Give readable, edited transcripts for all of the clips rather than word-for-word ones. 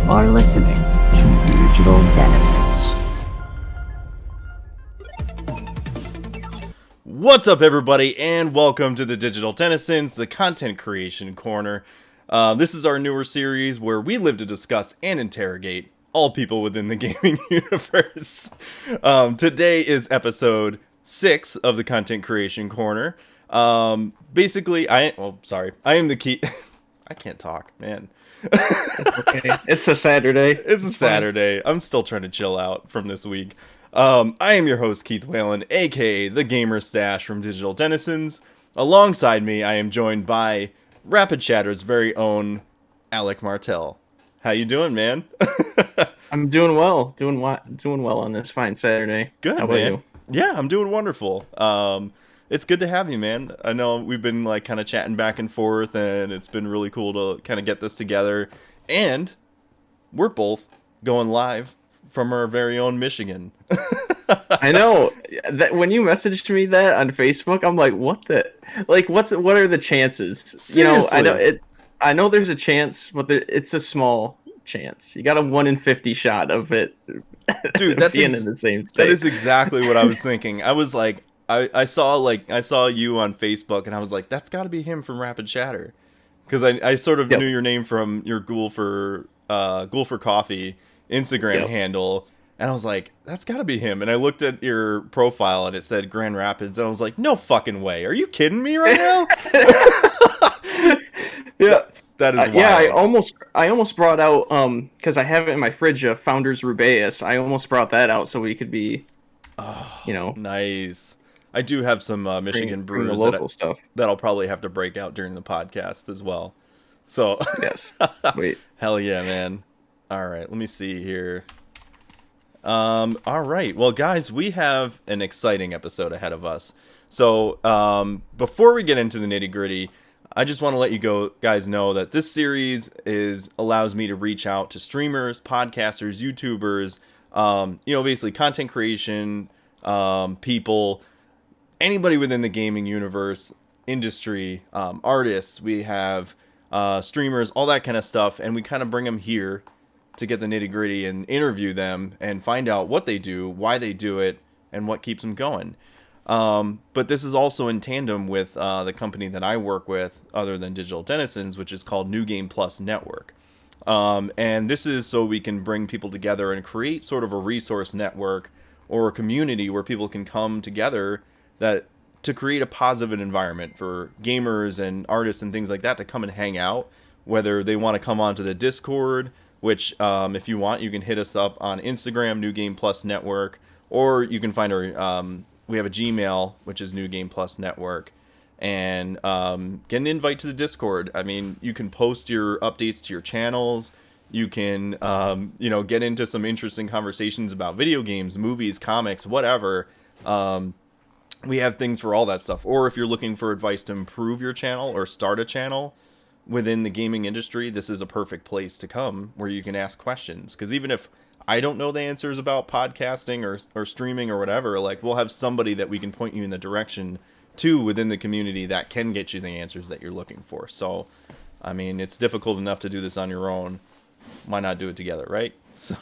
are listening to Digital Denizens. What's up, everybody, and welcome to the Digital Denizens, the content creation corner. This is our newer series where we live to discuss and interrogate all people within the gaming universe. Today is episode 6 of the content creation corner. Basically, I am the key. I can't talk, man. Okay. It's a Saturday. It's a Saturday. I'm still trying to chill out from this week. I am your host, Keith Whalen, aka the Gamer Stash from Digital Denizens. Alongside me, I am joined by Rapid Chatter's very own Alec Martelle. How you doing, man? I'm doing well. Doing well on this fine Saturday. Good, How about man. you? Yeah, I'm doing wonderful. It's good to have you, man. I know we've been like kind of chatting back and forth, and it's been really cool to kind of get this together. And we're both going live from our very own Michigan. I know that when you messaged me that on Facebook, I'm like, what are the chances? Seriously. I know there's a chance, but it's a small chance. You got a 1 in 50 shot of it. Dude, that's being in the same state. That is exactly what I was thinking. I was like, I saw you on Facebook, and I was like, that's got to be him from Rapid Chatter, because I sort of knew your name from your Ghoul for Coffee Instagram handle, and I was like, that's got to be him. And I looked at your profile, and it said Grand Rapids, and I was like, no fucking way, are you kidding me right now? Yeah. That is wild. Yeah, I almost brought out because I have it in my fridge, Founders Rubeus. I almost brought that out so we could be, nice. I do have some Michigan bring the brews local stuff that I'll probably have to break out during the podcast as well. So yes, wait, hell yeah, man. All right, let me see here. All right, well, guys, we have an exciting episode ahead of us. So before we get into the nitty gritty, I just want to let you guys know that this series allows me to reach out to streamers, podcasters, YouTubers, basically content creation people, anybody within the gaming universe, industry, artists. We have streamers, all that kind of stuff, and we kind of bring them here to get the nitty gritty and interview them and find out what they do, why they do it, and what keeps them going. But this is also in tandem with the company that I work with, other than Digital Denizens, which is called New Game Plus Network. And this is so we can bring people together and create sort of a resource network or a community where people can come together to create a positive environment for gamers and artists and things like that to come and hang out, whether they want to come onto the Discord, which if you want, you can hit us up on Instagram, New Game Plus Network, or you can find our we have a Gmail, which is New Game Plus Network, and get an invite to the Discord. I mean, you can post your updates to your channels. You can, get into some interesting conversations about video games, movies, comics, whatever. We have things for all that stuff. Or if you're looking for advice to improve your channel or start a channel within the gaming industry, this is a perfect place to come where you can ask questions. Because even if I don't know the answers about podcasting or streaming or whatever, like, we'll have somebody that we can point you in the direction to within the community that can get you the answers that you're looking for. So, I mean, it's difficult enough to do this on your own. Why not do it together, right? So,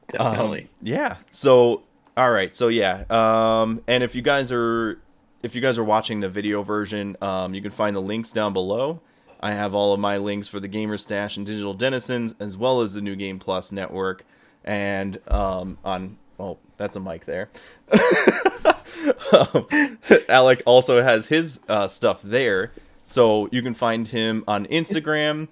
definitely. Yeah. So, all right. So, yeah. And if you guys are watching the video version, you can find the links down below. I have all of my links for the Gamer Stash and Digital Denizens, as well as the New Game Plus Network. And that's a mic there. Alec also has his stuff there. So you can find him on Instagram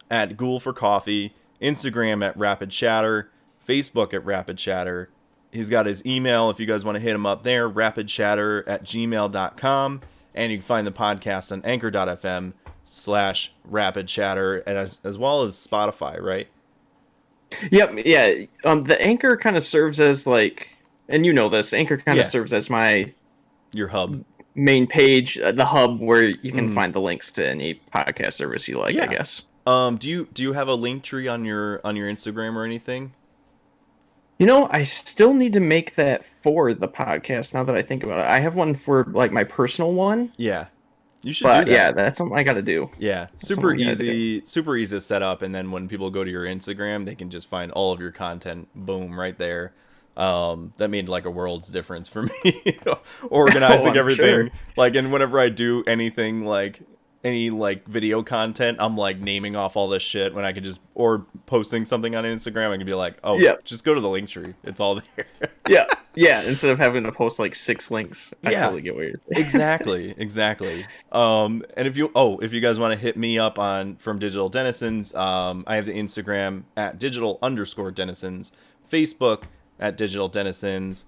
at Ghoul for Coffee, Instagram at Rapid Chatter, Facebook at Rapid Chatter. He's got his email if you guys want to hit him up there, rapidchatter@gmail.com. And you can find the podcast on anchor.fm/Rapid Chatter, and as well as Spotify, right? Yep, yeah. The Anchor kind of serves as like, and you know this, Anchor kind of serves as your hub, main page, the hub where you can find the links to any podcast service you like, I guess. Do you have a link tree on your Instagram or anything? I still need to make that for the podcast now that I think about it. I have one for like my personal one. Yeah. You should do But that. yeah, that's something I got to do. Yeah, super easy to set up, and then when people go to your Instagram, they can just find all of your content, boom, right there. That made like a world's difference for me, organizing everything. Sure. Like, and whenever I do anything like any like video content, I'm like naming off all this shit when I could just, or posting something on Instagram, I can be like, oh, Yeah. just go to the link tree. It's all there. Yeah. Instead of having to post like 6 links, I Yeah. totally get what you're saying. Exactly. And if you guys want to hit me up from Digital Denizens, I have the Instagram at digital_denizens, Facebook at Digital Denizens.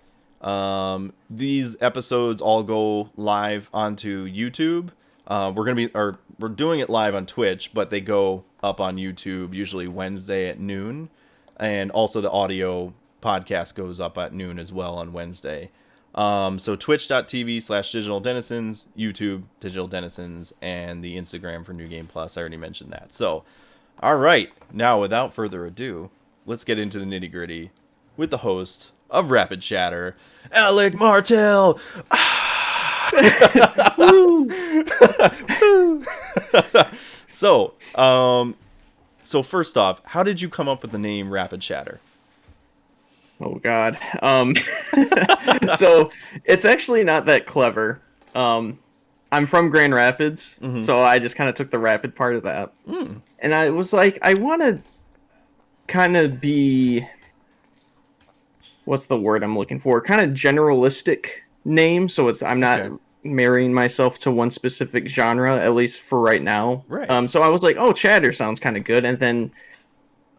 These episodes all go live onto YouTube. We're doing it live on Twitch, but they go up on YouTube usually Wednesday at noon, and also the audio podcast goes up at noon as well on Wednesday. So twitch.tv/Digital Denizens, YouTube Digital Denizens, and the Instagram for New Game Plus. I already mentioned that. So, all right, now without further ado, let's get into the nitty gritty with the host of Rapid Chatter, Alec Martelle. So first off, how did you come up with the name Rapid Chatter? Oh God. So it's actually not that clever. I'm from Grand Rapids, so I just kind of took the rapid part of that. And I was like, I want to kind of be, what's the word I'm looking for? Kind of generalistic name, so I'm not marrying myself to one specific genre, at least for right now. Right. So I was like, oh, Chatter sounds kind of good, and then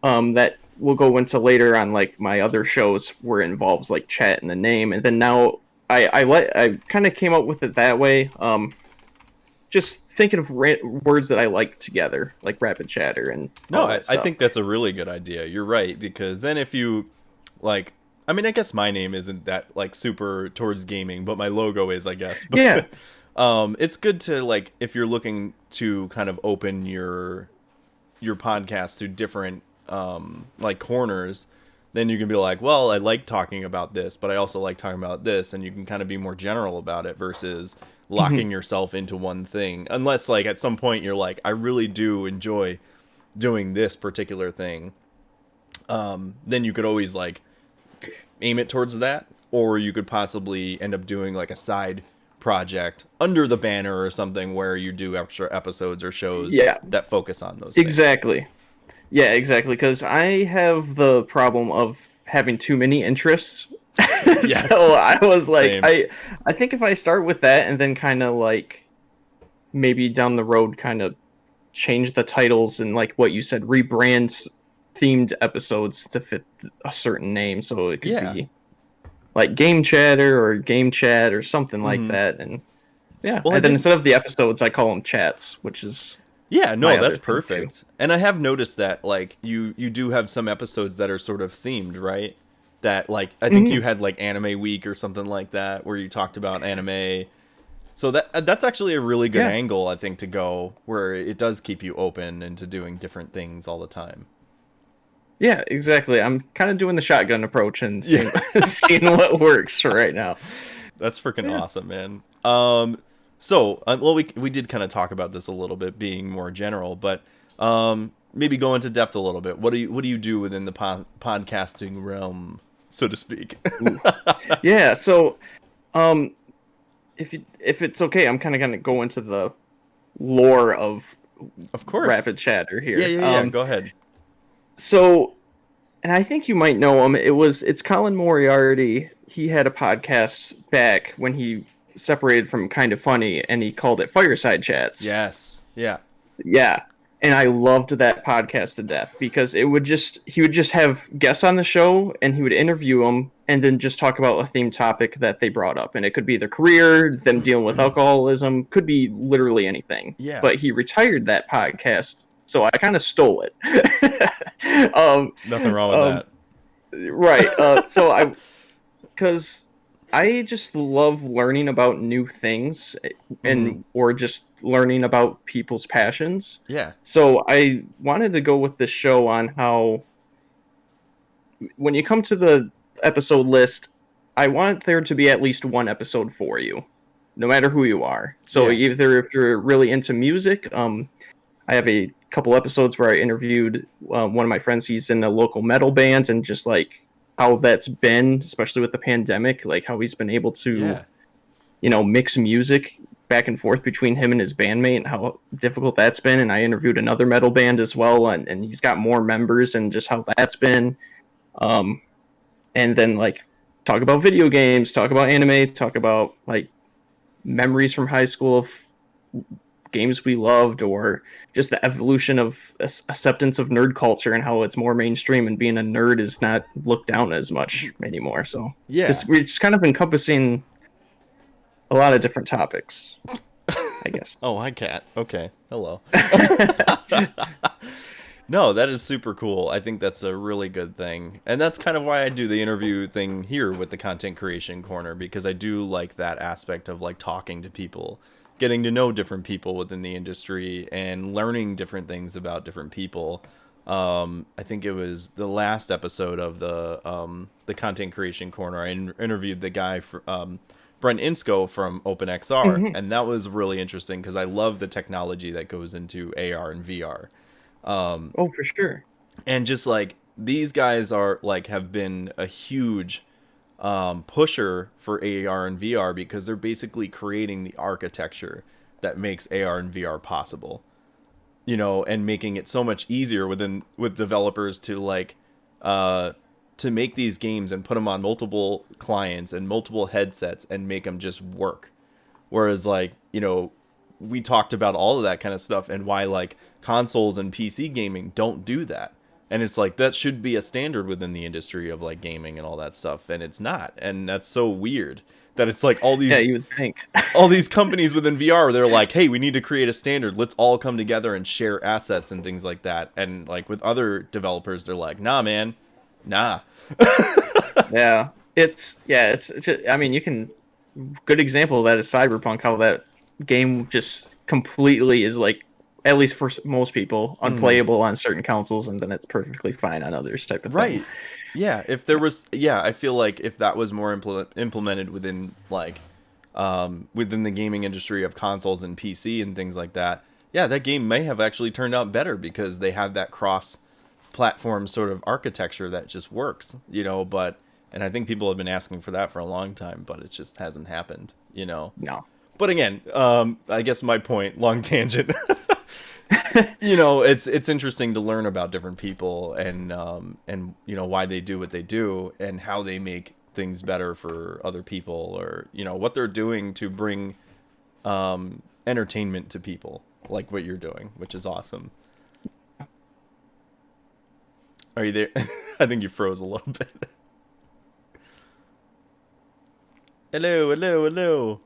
that we'll go into later on like my other shows where it involves like chat in the name, and then now I kind of came up with it that way. Just thinking of words that I like together, like Rapid Chatter and I think that's a really good idea. You're right, because then if you like, I mean, I guess my name isn't that like super towards gaming, but my logo is, I guess. But, yeah. It's good to like, if you're looking to kind of open your podcast to different like corners, then you can be like, well, I like talking about this, but I also like talking about this, and you can kind of be more general about it versus locking yourself into one thing. Unless like at some point you're like, I really do enjoy doing this particular thing, then you could always like aim it towards that, or you could possibly end up doing like a side project under the banner or something where you do extra episodes or shows that focus on those things. Exactly. Yeah, exactly. Because I have the problem of having too many interests. Yes. So I was like, Same. I think if I start with that and then kind of like maybe down the road kind of change the titles and like what you said, rebrand themed episodes to fit a certain name. So it could be like Game Chatter or Game Chat or something like that. And yeah, well, and then instead of the episodes, I call them chats, which is... Yeah, no, that's perfect. And I have noticed that like you do have some episodes that are sort of themed, right? That like I think you had like Anime Week or something like that where you talked about anime. So that's actually a really good angle, I think, to go, where it does keep you open into doing different things all the time. Yeah, exactly. I'm kind of doing the shotgun approach and seeing what works right now. That's freaking awesome, man. So, well, we did kind of talk about this a little bit, being more general, but maybe go into depth a little bit. What do you do within the podcasting realm, so to speak? Yeah. So, if it's okay, I'm kind of gonna go into the lore of course, Rapid Chatter here. Yeah. Go ahead. So, and I think you might know him. It's Colin Moriarty. He had a podcast back when he separated from Kind of Funny, and he called it Fireside Chats. Yes. Yeah. Yeah. And I loved that podcast to death because he would just have guests on the show and he would interview them and then just talk about a themed topic that they brought up. And it could be their career, them dealing with alcoholism, could be literally anything. Yeah. But he retired that podcast, so I kind of stole it. Nothing wrong with that. Right. Because I just love learning about new things and or just learning about people's passions. Yeah. So I wanted to go with this show on how when you come to the episode list, I want there to be at least one episode for you. no matter who you are. So Yeah. either if you're really into music, I have a couple episodes where I interviewed one of my friends. He's in a local metal band, and just like how that's been, especially with the pandemic, like how he's been able to, Yeah. mix music back and forth between him and his bandmate, and how difficult that's been. And I interviewed another metal band as well, and he's got more members, and just how that's been. Um, and then like talk about video games, talk about anime, talk about like memories from high school of games we loved, or just the evolution of acceptance of nerd culture and how it's more mainstream, and being a nerd is not looked down as much anymore. So Yeah. we're just kind of encompassing a lot of different topics, I guess. Oh, hi, cat. Okay. Hello. No, that is super cool. I think that's a really good thing. And that's kind of why I do the interview thing here with the content creation corner, because I do like that aspect of like talking to people, getting to know different people within the industry and learning different things about different people. I think it was the last episode of the content creation corner. I interviewed the guy for, Brent Insco from OpenXR, Mhm. and that was really interesting because I love the technology that goes into AR and VR. Oh, for sure. And just like these guys are like have been a huge pusher for AR and VR because they're basically creating the architecture that makes AR and VR possible, and making it so much easier with developers to like to make these games and put them on multiple clients and multiple headsets and make them just work. Whereas like, we talked about all of that kind of stuff and why like consoles and PC gaming don't do that. And it's like that should be a standard within the industry of like gaming and all that stuff, and it's not. And that's so weird that it's like all these Yeah, you would think. all these companies within VR, they're like, "Hey, we need to create a standard. Let's all come together and share assets and things like that." And like with other developers, they're like, "Nah, man. Nah." It's just, I mean, you can good example of that is Cyberpunk, how that game just completely is like, at least for most people, unplayable on certain consoles, and then it's perfectly fine on others, type of thing. Right. Yeah, if there was, I feel like if that was more implemented within like within the gaming industry of consoles and PC and things like that, yeah, that game may have actually turned out better because they have that cross platform sort of architecture that just works, but and I think people have been asking for that for a long time, but it just hasn't happened. No. But again, I guess my point, long tangent. It's interesting to learn about different people and why they do what they do and how they make things better for other people, or what they're doing to bring entertainment to people, like what you're doing, which is awesome. Are you there? I think you froze a little bit. Hello.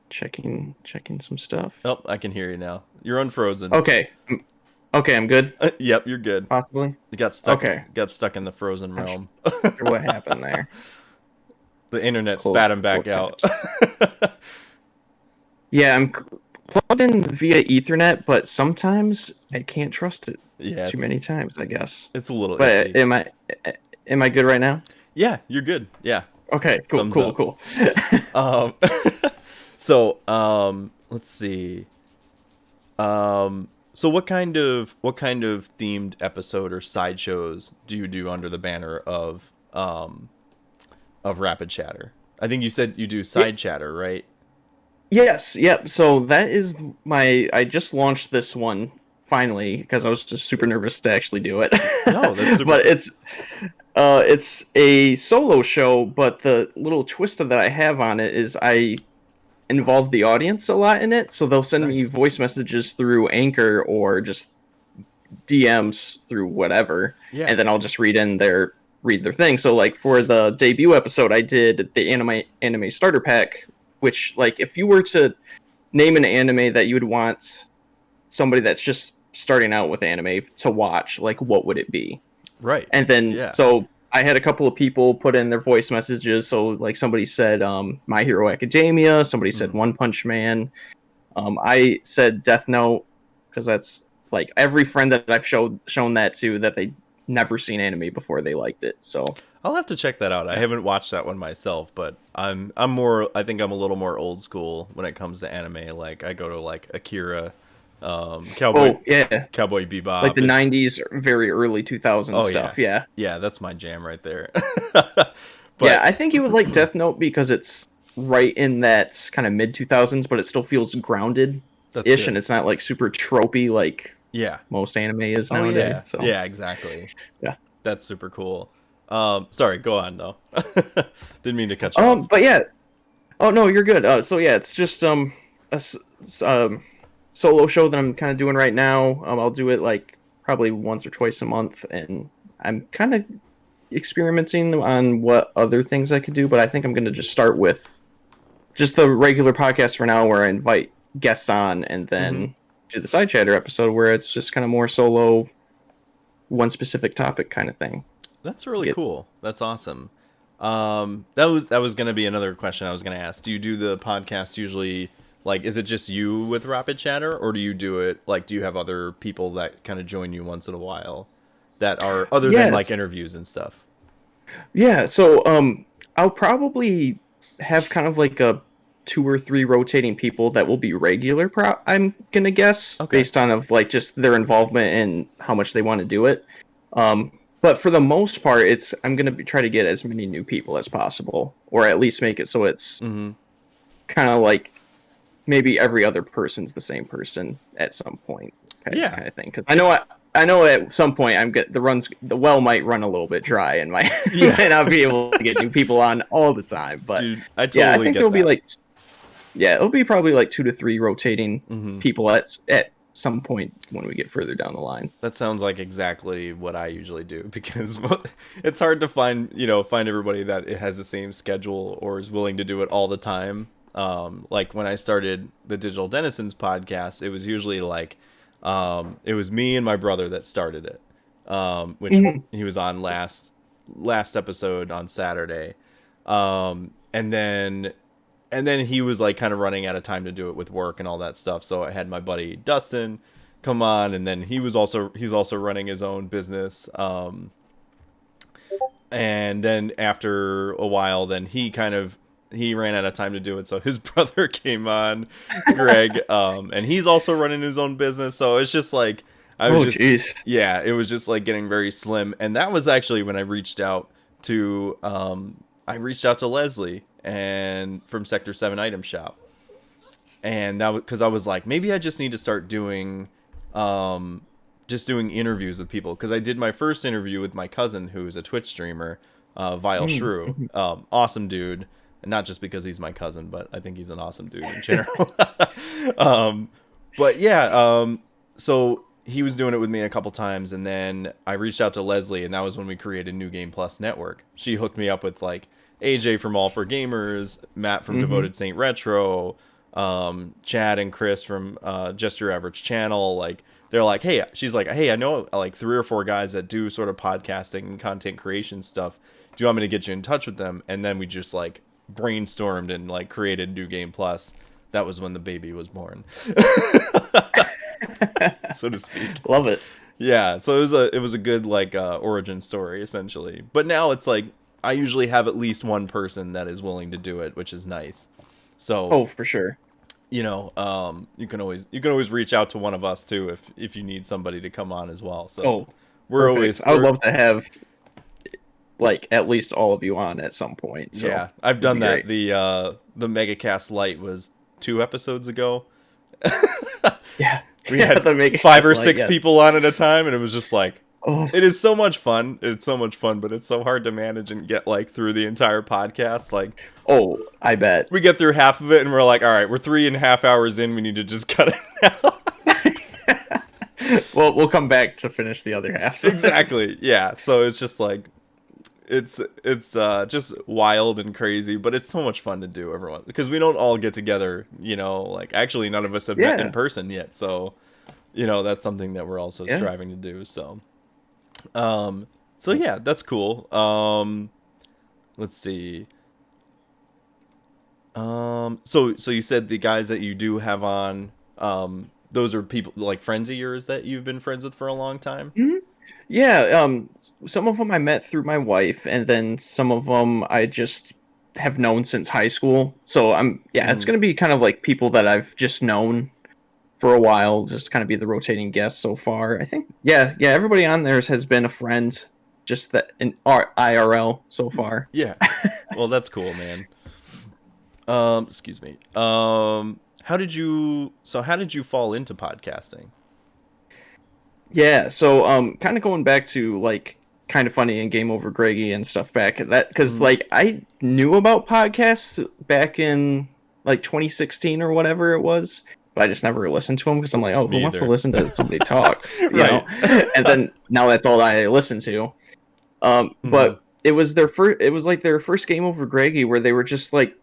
Checking some stuff. Oh, I can hear you now. You're unfrozen. Okay. Okay, I'm good. Yep, you're good. Possibly. You got stuck. Okay. Got stuck in the frozen realm. What happened there? The internet Cool. spat him back Cool out. Yeah, I'm plugged in via Ethernet, but sometimes I can't trust it Yeah, too many times, I guess. it's a little But iffy. am I good right now? Yeah, you're good. Yeah. Okay, cool, Thumbs cool. Um, so let's see. So what kind of themed episode or sideshows do you do under the banner of Rapid Chatter? I think you said you do side chatter, right? Yes, yep. So that is I just launched this one finally because I was just super nervous to actually do it. No, that's super But it's a solo show, but the little twist that I have on it is I involve the audience a lot in it. So they'll send me Nice. voice messages through Anchor or just DMs through whatever, Yeah. and then I'll just read their thing. So like for the debut episode, I did the anime starter pack, which like if you were to name an anime that you would want somebody that's just starting out with anime to watch, like what would it be? Right. And then Yeah. so I had a couple of people put in their voice messages. So like somebody said My Hero Academia, somebody said One Punch Man. I said Death Note because that's like every friend that I've shown that to, that they never seen anime before they liked it. So I'll have to check that out. I haven't watched that one myself, but I'm more. I think I'm a little more old school when it comes to anime. Like I go to like Akira, oh yeah, Cowboy Bebop. like the '90s, very early 2000s Oh yeah, stuff. Yeah, yeah, that's my jam right there. yeah. But I think you would like Death Note because it's right in that kind of mid 2000s, but it still feels grounded that's ish, and good. it's not like super tropey like Yeah. most anime is Oh nowadays. yeah. So Yeah, exactly. yeah. That's super cool. Sorry, go on though. Didn't mean to cut you off. But yeah. Oh no, you're good. So yeah, it's just solo show that I'm kind of doing right now. I'll do it like probably once or twice a month, and I'm kind of experimenting on what other things I could do. But I think I'm going to just start with just the regular podcast for now, where I invite guests on, and Hmm. then do the side chatter episode where it's just kind of more solo, one specific topic kind of thing. That's really Get cool. That's awesome. That was gonna be another question I was gonna ask. Do you do the podcast usually like is it just you with Rapid Chatter or do you do it like do you have other people that kind of join you once in a while that are other than like Yes, interviews and stuff? yeah. So I'll probably have kind of like a two or three rotating people that will be regular. I'm gonna guess Okay. based on of like just their involvement and how much they want to do it. But for the most part, it's I'm gonna try to get as many new people as possible, or at least make it so it's Mm-hmm. kind of like maybe every other person's the same person at some point, Yeah. kind of thing. Because I know at some point the well might run a little bit dry and might Yeah. might not be able to get new people on all the time. But Dude, I yeah, I totally think get there'll be that. like it'll be probably like 2 to 3 rotating Mm-hmm. people at some point when we get further down the line. That sounds like exactly what I usually do because it's hard to find everybody that has the same schedule or is willing to do it all the time. Like when I started the Digital Denizens podcast, it was usually like it was me and my brother that started it, which Mhm. he was on last episode on Saturday, and then he was like kind of running out of time to do it with work and all that stuff. So I had my buddy Dustin come on, and then he's also running his own business. And then after a while, then he ran out of time to do it. So his brother came on, Greg, and he's also running his own business. So it's just like Oh jeez. yeah, it was just like getting very slim. And that was actually when I reached out to Leslie and from Sector 7 Item Shop. And that was because I was like, maybe I just need to start doing interviews with people because I did my first interview with my cousin who is a Twitch streamer, Vile Shrew. Mhm. Awesome dude. And not just because he's my cousin, but I think he's an awesome dude in general. um, but yeah, so he was doing it with me a couple times, and then I reached out to Leslie, and that was when we created New Game Plus Network. She hooked me up with like AJ from All for Gamers, Matt from Mhm. Devoted Saint Retro, Chad and Chris from Just Your Average Channel. Like they're like, hey, she's like, hey, I know like 3 or 4 guys that do sort of podcasting and content creation stuff. Do you want me to get you in touch with them? And then we just like brainstormed and like created New Game Plus. That was when the baby was born, so to speak. Love it. Yeah, so it was a good like origin story essentially. But now it's like I usually have at least one person that is willing to do it, which is nice. So Oh, for sure. you can always reach out to one of us too if you need somebody to come on as well. So Oh, we're perfect. always I would we're love to have like at least all of you on at some point. So yeah, I've it'd be done that. great. The Megacast Lite was 2 episodes ago. Yeah. We Yeah, had the make 5 or 6 yes. people on at a time, and it was just like Oh, it is so much fun. It's so much fun, but it's so hard to manage and get like through the entire podcast. Like oh, I bet. we get through half of it, and we're like, all right, we're 3.5 hours in. We need to just cut it now. Well, we'll come back to finish the other half. Exactly. Yeah. So it's just like it's just wild and crazy, but it's so much fun to do, everyone, because we don't all get together. Like actually, none of us have met in Yeah. person yet. So that's something that we're also Yeah. striving to do. So yeah, that's cool. Let's see. So you said the guys that you do have on, those are people like friends of yours that you've been friends with for a long time? Mhm. Yeah, some of them I met through my wife, and then some of them I just have known since high school. So it's Mhm. gonna be kind of like people that I've just known for a while, just kind of be the rotating guest so far. I think, yeah, everybody on there has been a friend, just that in IRL so far. Yeah. Well, that's cool, man. Excuse me. How did you fall into podcasting? Yeah, so kind of going back to like kind of funny and Game Over Greggy and stuff back at that, because Mhm. like I knew about podcasts back in like 2016 or whatever it was, but I just never listened to them because I'm like, oh, who Me wants to either. listen to somebody talk, you know? Right. And then now that's all I listen to. Mhm. But it was their first. It was like their first Game Over Greggy where they were just like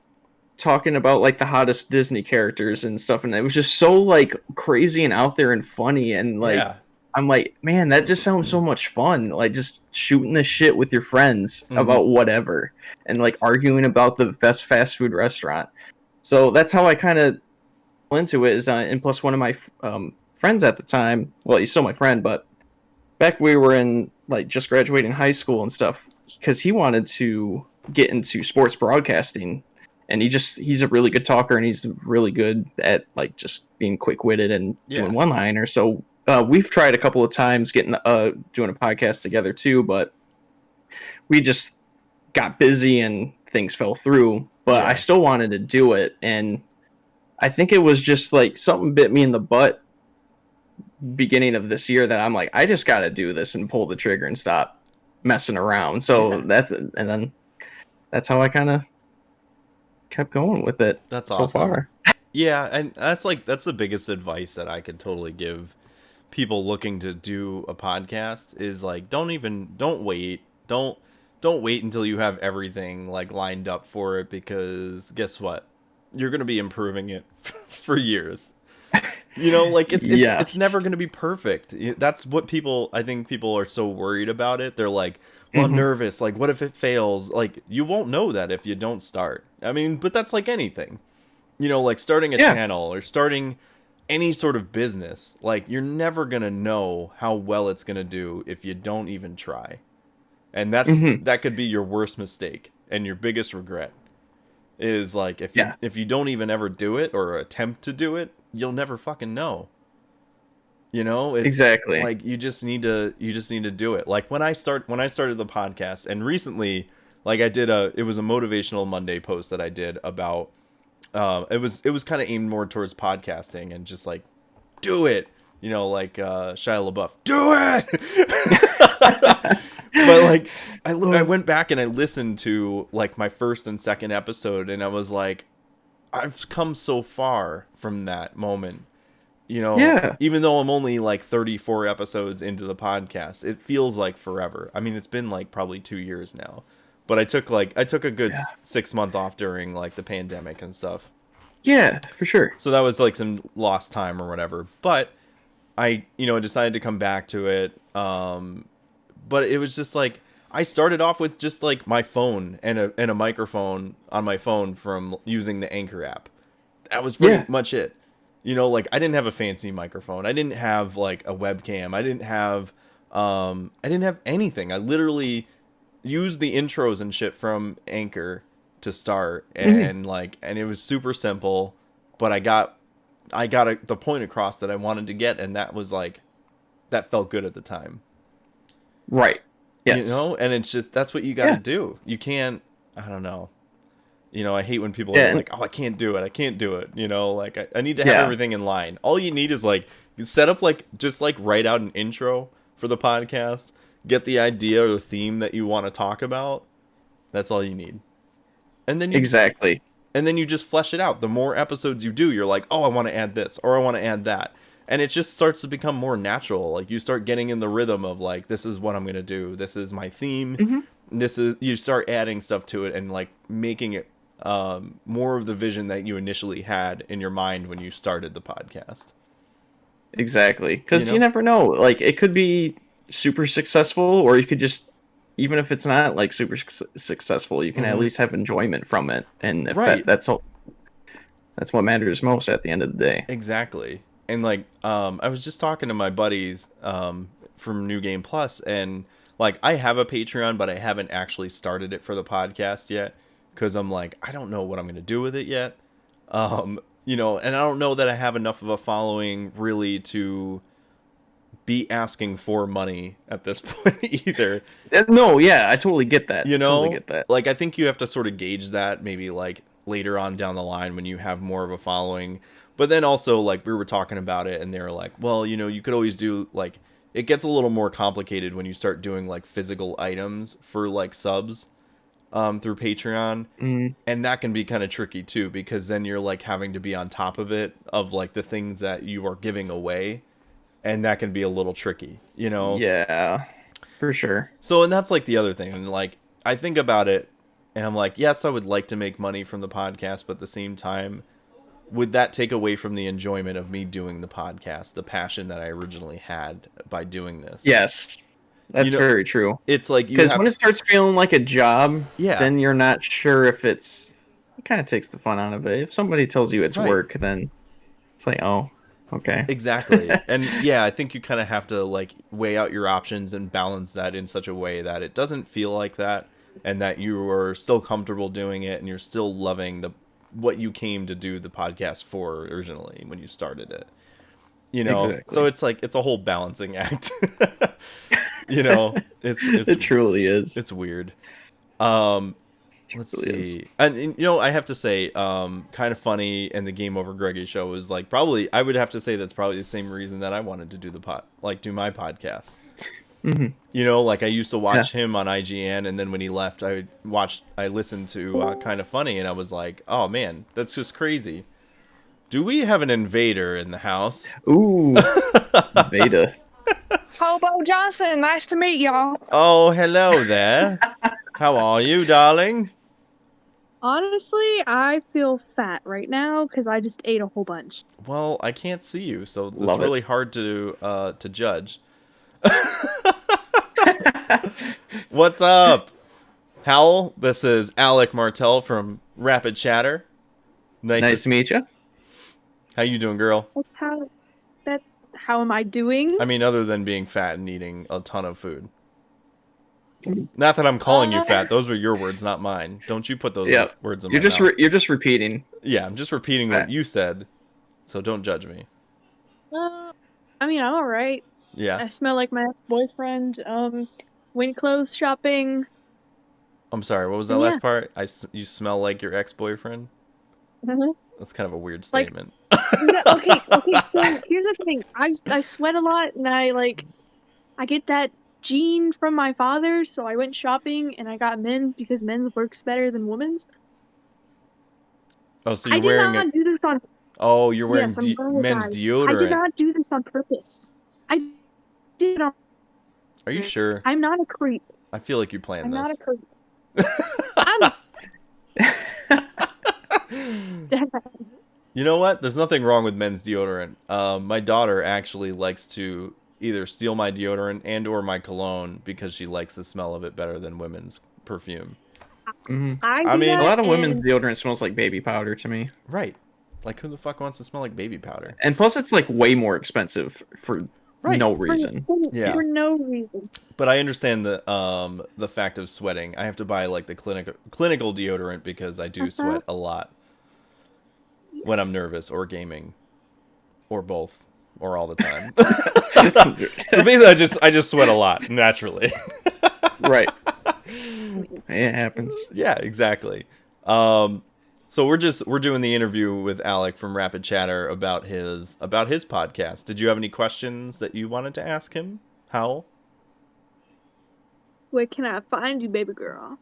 talking about like the hottest Disney characters and stuff, and it was just so like crazy and out there and funny, and like Yeah. I'm like, man, that just sounds so much fun. Like just shooting the shit with your friends Mhm. about whatever, and like arguing about the best fast food restaurant. So that's how I kind of into it. Is and plus one of my friends at the time, well, he's still my friend, but back we were in like just graduating high school and stuff, because he wanted to get into sports broadcasting, and he's a really good talker, and he's really good at like just being quick-witted and Yeah. doing one-liners. So we've tried a couple of times getting doing a podcast together too, but we just got busy and things fell through. But I Yeah. still wanted to do it, and I think it was just like something bit me in the butt beginning of this year that I'm like, I just got to do this and pull the trigger and stop messing around. So Yeah. then that's how I kind of kept going with it That's so awesome. far. Yeah, and that's the biggest advice that I could totally give people looking to do a podcast is like don't wait. Don't wait until you have everything like lined up for it because guess what? You're going to be improving it for years. You know, like it's Yes. never going to be perfect. That's what people I think people are so worried about it. They're like, "Well, I'm Hmm. nervous. Like what if it fails?" Like you won't know that if you don't start. I mean, but that's like anything. You know, like starting a Yeah. channel or starting any sort of business. Like you're never going to know how well it's going to do if you don't even try. And Hmm. that could be your worst mistake and your biggest regret is like Yeah. if you don't even ever do it or attempt to do it, you'll never fucking know. You know, it's Exactly. like you just need to do it. Like when I started the podcast and recently like it was a motivational Monday post that I did about it was kind of aimed more towards podcasting and just like do it. You know, like Shia LaBeouf, do it. But like I Oh, went back and I listened to like my first and second episode and I was like I've come so far from that moment. You know, yeah. even though I'm only like 34 episodes into the podcast, it feels like forever. I mean, it's been like probably 2 years now. But I took a good Yeah. 6 month off during like the pandemic and stuff. Yeah, for sure. So that was like some lost time or whatever. But I, you know, decided to come back to it. But it was just like I started off with just like my phone and a microphone on my phone from using the Anchor app. That was pretty Yeah. much it. You know, like I didn't have a fancy microphone. I didn't have like a webcam. I didn't have anything. I literally used the intros and shit from Anchor to start Hmm. and it was super simple, but the point across that I wanted to get and that was like that felt good at the time. Right. You Yes. know, and it's just that's what you got to Yeah. do. You can't I don't know. You know, I hate when people are Yeah. And, like, "Oh, I can't do it. I can't do it." You know, like I need to have yeah. everything in line. All you need is like set up like just like write out an intro for the podcast, get the idea or the theme that you want to talk about. That's all you need. And then Exactly. you just flesh it out. The more episodes you do, you're like, "Oh, I want to add this or I want to add that." And it just starts to become more natural. Like you start getting in the rhythm of like this is what I'm going to do. This is my theme. Hmm. This is you start adding stuff to it and like making it more of the vision that you initially had in your mind when you started the podcast. Exactly. You Because you know? never know. Like, it could be super successful, or you could just, even if it's not like super successful, you can at Hmm. least have enjoyment from it. And if Right. that's all, that's what matters most at the end of the day. Exactly. And like I was just talking to my buddies from New Game Plus, and like I have a Patreon, but I haven't actually started it for the podcast yet because I'm like, I don't know what I'm gonna do with it yet. You know, and I don't know that I have enough of a following really to be asking for money at this point either. No, yeah, I totally get that. You know, totally get that. like I think you have to sort of gauge that maybe like later on down the line when you have more of a following. But then also like we were talking about it and they were like, well, you know, you could always do like it gets a little more complicated when you start doing like physical items for like subs through Patreon. And that can be kind of tricky too, because then you're like having to be on top of it of like the things that you are giving away. And that can be a little tricky, you know? Yeah, for sure. So, and that's like the other thing. And like, I think about it and I'm like, yes, I would like to make money from the podcast, but at the same time, would that take away from the enjoyment of me doing the podcast, the passion that I originally had by doing this? Yes, that's very true. It's like, because when it starts feeling like a job, then you're not sure if it kind of takes the fun out of it. If somebody tells you it's work, then it's like, oh, okay. Exactly. And yeah, I think you kind of have to like weigh out your options and balance that in such a way that it doesn't feel like that and that you are still comfortable doing it and you're still loving what you came to do the podcast for originally when you started it. You know, exactly. So it's like it's a whole balancing act. You know, it truly is. It's weird. Let's see. And you know, I have to say, kind of funny, and the Game Over Greggy show was like probably I would have to say that's probably the same reason that I wanted to do do my podcast. Mm-hmm. You know, like I used to watch him on IGN, and then when he left, I listened to Kind of Funny, and I was like, oh man, that's just crazy. Do we have an invader in the house? Ooh, Veda. Hobo Johnson, nice to meet y'all. Oh, hello there. How are you, darling? Honestly, I feel fat right now because I just ate a whole bunch. Well, I can't see you, so it's really hard to judge. What's up, Howell? This is Alec Martelle from Rapid Chatter. Nice to meet you. How you doing, girl? How am I doing? I mean, other than being fat and eating a ton of food. Not that I'm calling you fat. Those were your words, not mine. Don't you put those words in my mouth. You're just repeating. Yeah, I'm just repeating what you said, so don't judge me. I mean, I'm alright. Yeah. I smell like my ex-boyfriend. Went clothes shopping. I'm sorry, what was that last part? You smell like your ex-boyfriend? Mm-hmm. That's kind of a weird statement. Okay, so here's the thing. I sweat a lot, and I get that gene from my father, so I went shopping, and I got men's because men's works better than women's. Oh, so you're wearing I did not do this on... Oh, you're wearing men's deodorant. I did not do this on purpose. I did it on... Are you sure? I'm not a creep. I feel like you planned this. I'm not a creep. You know what? There's nothing wrong with men's deodorant. My daughter actually likes to either steal my deodorant and or my cologne because she likes the smell of it better than women's perfume. Mm-hmm. I mean, a lot of women's deodorant smells like baby powder to me. Right. Like, who the fuck wants to smell like baby powder? And plus, it's like way more expensive for no reason. For no reason. But I understand the fact of sweating. I have to buy like the clinical deodorant because I do sweat a lot when I'm nervous or gaming, or both, or all the time. So basically, I just sweat a lot naturally. Right. It happens. Yeah, exactly. So we're doing the interview with Alec from Rapid Chatter about his podcast. Did you have any questions that you wanted to ask him, Howell? Where can I find you, baby girl?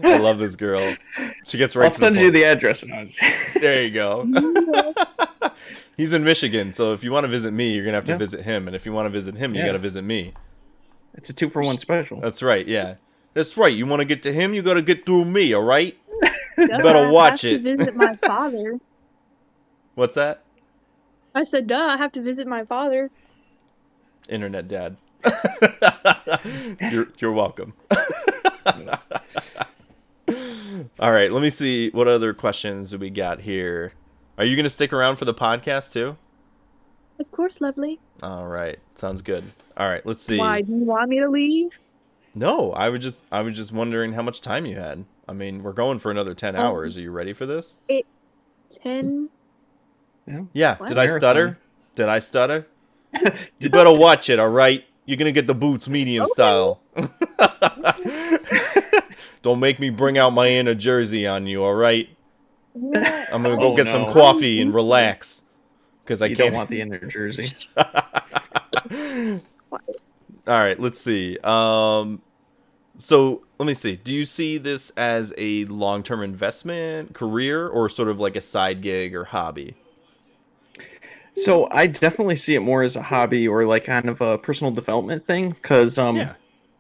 I love this girl. She gets right. I'll send you the address. There you go. He's in Michigan, so if you want to visit me, you're gonna have to visit him, and if you want to visit him, you got to visit me. It's a 2-for-1 special. That's right. Yeah, that's right. You want to get to him, you got to get through me. All right. You better watch it. I have to visit my father. What's that? I said, duh. I have to visit my father. Internet dad. You're welcome. All right, let me see what other questions we got here. Are you going to stick around for the podcast too? Of course, lovely. All right, sounds good. All right, let's see. Why? Do you want me to leave? No, I was just wondering how much time you had. I mean, we're going for another 10 hours. Are you ready for this? 10. Yeah. What? Did I Marathon. stutter? Did I stutter? You better watch it, all right? You're going to get the boots medium Okay. style. Don't make me bring out my inner Jersey on you, all right? Yeah, I'm going to go Oh, get some no. coffee and relax. Because I You can't. don't want the inner jersey. All right, let's see. So let me see. Do you see this as a long-term investment, career, or sort of like a side gig or hobby? So I definitely see it more as a hobby or like kind of a personal development thing because Yeah.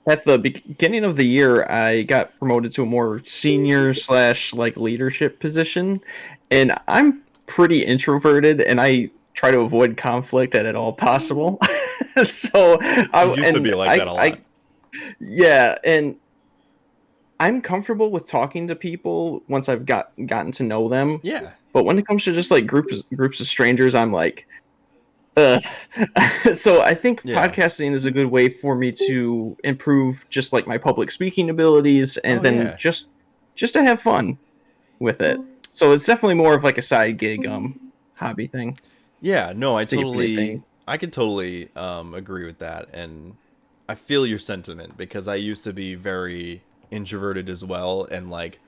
at the beginning of the year I got promoted to a more senior slash like leadership position, and I'm pretty introverted and I try to avoid conflict at all possible. So You used to be like that a lot. yeah, and I'm comfortable with talking to people once I've gotten to know them. Yeah. But when it comes to just like groups of strangers, I'm like, ugh. So I think Yeah. podcasting is a good way for me to improve just like my public speaking abilities, and Oh, then yeah. just to have fun with it. So it's definitely more of like a side gig, hobby thing. Yeah, no, Safely thing. I could totally agree with that, and I feel your sentiment because I used to be very introverted as well, and like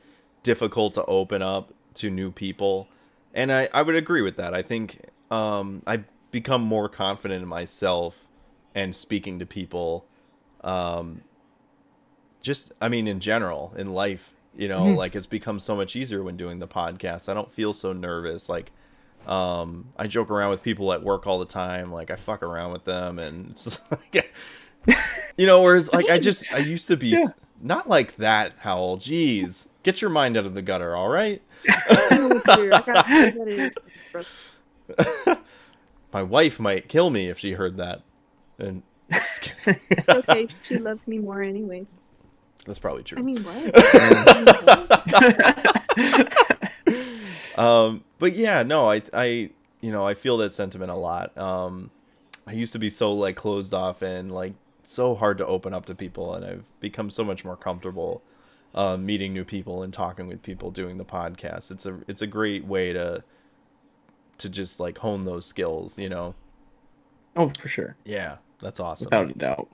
difficult to open up to new people, and I would agree with that. I think I become more confident in myself and speaking to people, um, just I mean in general in life, Mhm. like it's become so much easier when doing the podcast. I don't feel so nervous. Like I joke around with people at work all the time. Like I fuck around with them, and it's just like, whereas like I used to be Yeah. not like that. Howell, jeez, get your mind out of the gutter, all right? I got your bro. My wife might kill me if she heard that. And just kidding. It's okay. She loves me more anyways. That's probably true. I mean, what? But yeah, no, I feel that sentiment a lot. I used to be so like closed off and like so hard to open up to people, and I've become so much more comfortable meeting new people and talking with people doing the podcast. It's a great way to just like hone those skills, Oh, for sure. Yeah, that's awesome. Without a doubt.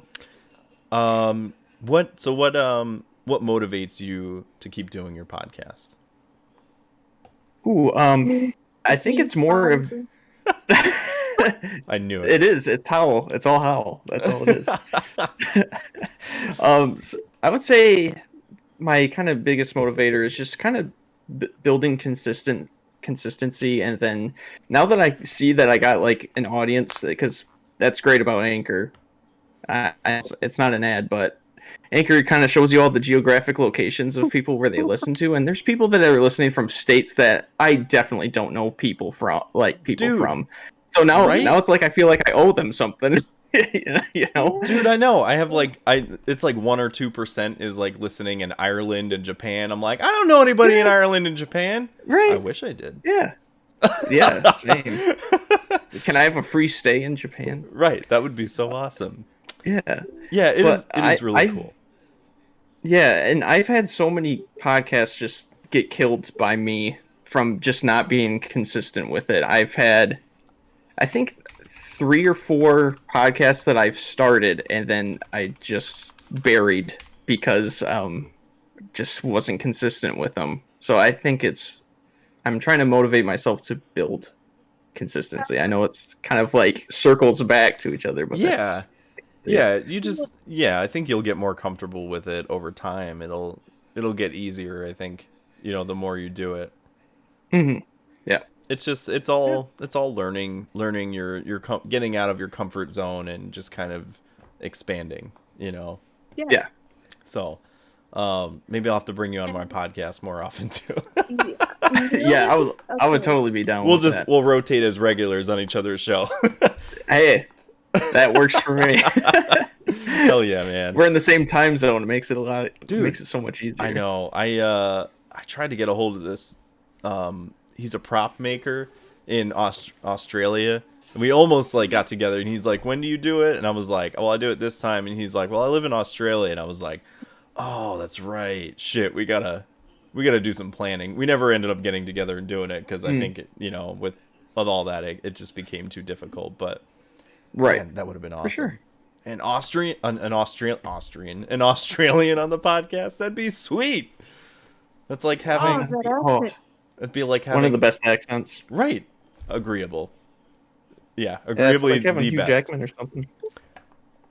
What motivates you to keep doing your podcast? Ooh, I think it's more of I knew it. it is. It's Howl. It's all Howl. That's all it is. So I would say my kind of biggest motivator is just kind of building consistency, and then now that I see that I got like an audience, because that's great about Anchor. It's not an ad, but Anchor kind of shows you all the geographic locations of people where they listen to, and there's people that are listening from states that I definitely don't know people from, Dude, from. So now, right? now it's like I feel like I owe them something. you know? Dude, I know. I have like it's like 1 or 2% is like listening in Ireland and Japan. I'm like, I don't know anybody in Ireland and Japan. Right? I wish I did. Yeah. Yeah. Same. Can I have a free stay in Japan? Right. That would be so awesome. Yeah. Yeah, it But is really cool. Yeah, and I've had so many podcasts just get killed by me from just not being consistent with it. I've had, I think, 3 or 4 podcasts that I've started and then I just buried because just wasn't consistent with them. So I think I'm trying to motivate myself to build consistency. I know it's kind of like circles back to each other, but Yeah. I think you'll get more comfortable with it over time. It'll get easier, I think, the more you do it. Mhm. Yeah. It's all learning your getting out of your comfort zone and just kind of expanding, Yeah. So, maybe I'll have to bring you on my podcast more often too. Yeah, I would totally be down with that. We'll rotate as regulars on each other's show. Hey, that works for me. Hell yeah, man. We're in the same time zone. It makes it Dude, makes it so much easier. I know. I tried to get a hold of this. He's a prop maker in Australia. And we almost like got together, and he's like, "When do you do it?" And I was like, "Oh, I do it this time." And he's like, "Well, I live in Australia." And I was like, "Oh, that's right. Shit, we gotta do some planning." We never ended up getting together and doing it because I think with all that, it just became too difficult. But Right. man, that would have been awesome. For sure. An Australian on the podcast. That'd be sweet. That's like having. Oh, It'd be like having one of the best accents. Right. Agreeable. Yeah, Yeah, it's agreeably like having the Hugh best. Jackman or something.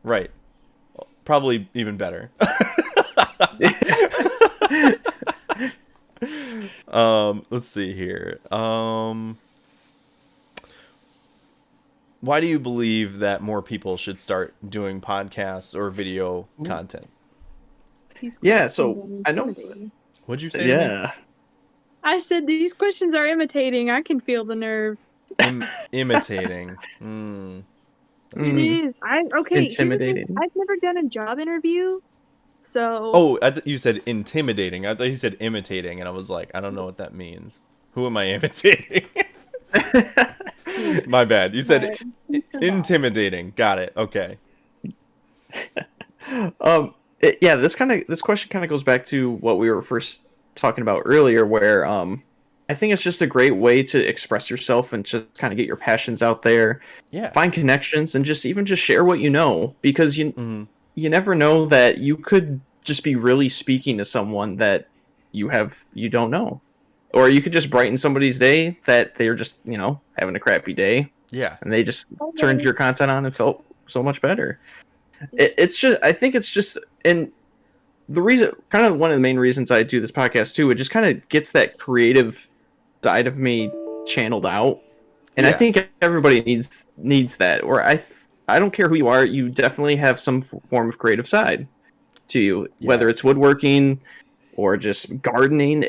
Right. Probably even better. Let's see here. Why do you believe that more people should start doing podcasts or video content? Yeah, so I know. What'd you say? To me? Yeah. I said these questions are imitating. I can feel the nerve. Imitating. It is. Okay. Here's the thing. Intimidating. I've never done a job interview, so. Oh, you said intimidating. I thought you said imitating, and I was like, I don't know what that means. Who am I imitating? My bad. You said intimidating. Got it. Okay. Yeah, this question kind of goes back to what we were first talking about earlier, where I think it's just a great way to express yourself and just kind of get your passions out there. Yeah. Find connections and just share what you know, because you never know that you could just be really speaking to someone that you don't know. Or you could just brighten somebody's day that they're just, having a crappy day. Yeah. And they just turned your content on and felt so much better. I think it's just, and the reason, kind of one of the main reasons I do this podcast too, it just kind of gets that creative side of me channeled out. And I think everybody needs that. Or I don't care who you are, you definitely have some form of creative side to you, whether it's woodworking or just gardening.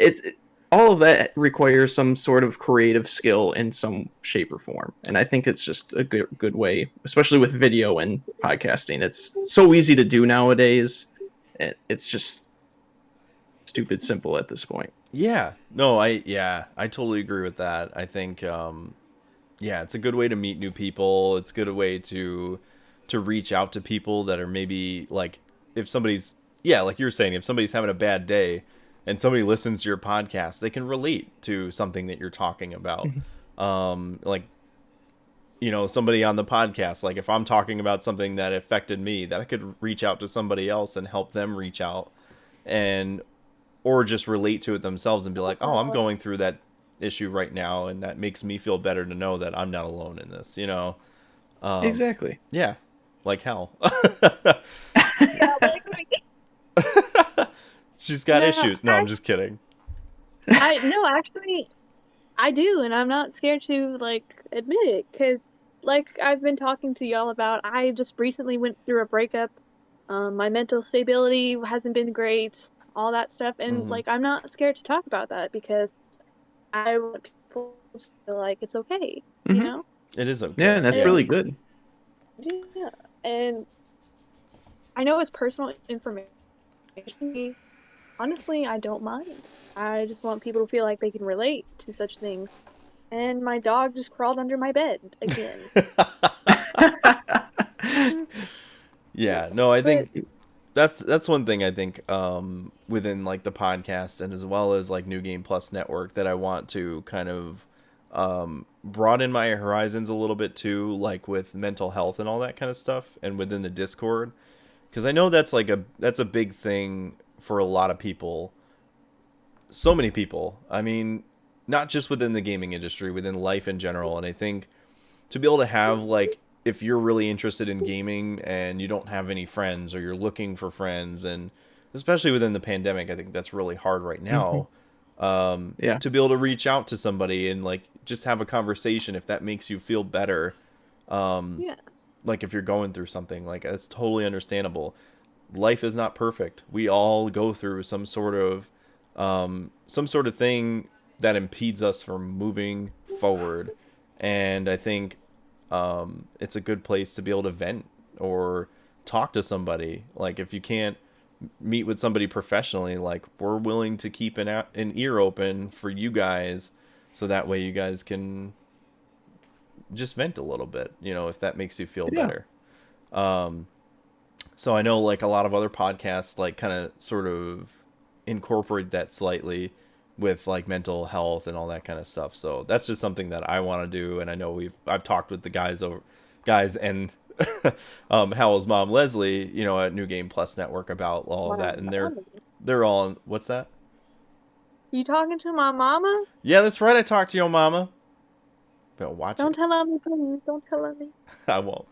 All of that requires some sort of creative skill in some shape or form. And I think it's just a good way, especially with video and podcasting. It's so easy to do nowadays. It's just stupid simple at this point. Yeah. No, I totally agree with that. I think, it's a good way to meet new people. It's a good way to reach out to people that are maybe like, if somebody's, like you were saying, if somebody's having a bad day, and somebody listens to your podcast, they can relate to something that you're talking about. Like, somebody on the podcast, like if I'm talking about something that affected me, that I could reach out to somebody else and help them reach out or just relate to it themselves and be like, oh, I'm going through that issue right now. And that makes me feel better to know that I'm not alone in this, Exactly. Yeah. Like hell. She's got issues. No, I'm just kidding. Actually, I do, and I'm not scared to admit it, because I've been talking to y'all about, I just recently went through a breakup. My mental stability hasn't been great, all that stuff, and I'm not scared to talk about that because I want people to feel like it's okay, you know? It is okay. Yeah, and that's really good. Yeah, and I know it's personal information. Honestly, I don't mind. I just want people to feel like they can relate to such things. And my dog just crawled under my bed again. Yeah, no, I think that's one thing I think within the podcast and as well as New Game Plus Network that I want to kind of broaden my horizons a little bit too, with mental health and all that kind of stuff, and within the Discord, because I know that's a big thing for a lot of people. So many people. I mean, not just within the gaming industry, within life in general. And I think to be able to have if you're really interested in gaming and you don't have any friends or you're looking for friends, and especially within the pandemic, I think that's really hard right now. To be able to reach out to somebody and just have a conversation if that makes you feel better. If you're going through something, that's totally understandable. Life is not perfect. We all go through some sort of thing that impedes us from moving forward. And I think it's a good place to be able to vent or talk to somebody. If you can't meet with somebody professionally, we're willing to keep an ear open for you guys, so that way you guys can just vent a little bit, if that makes you feel Yeah. better. So I know like a lot of other podcasts like kind of sort of incorporate that slightly with like mental health and all that kind of stuff. So that's just something that I want to do, and I know I've talked with the guys and Howell's mom Leslie, at New Game Plus Network about all of that, and they're all what's that? You talking to my mama? Yeah, that's right. I talked to your mama. Better watch Don't it. tell on me, please. Don't tell on me. I won't.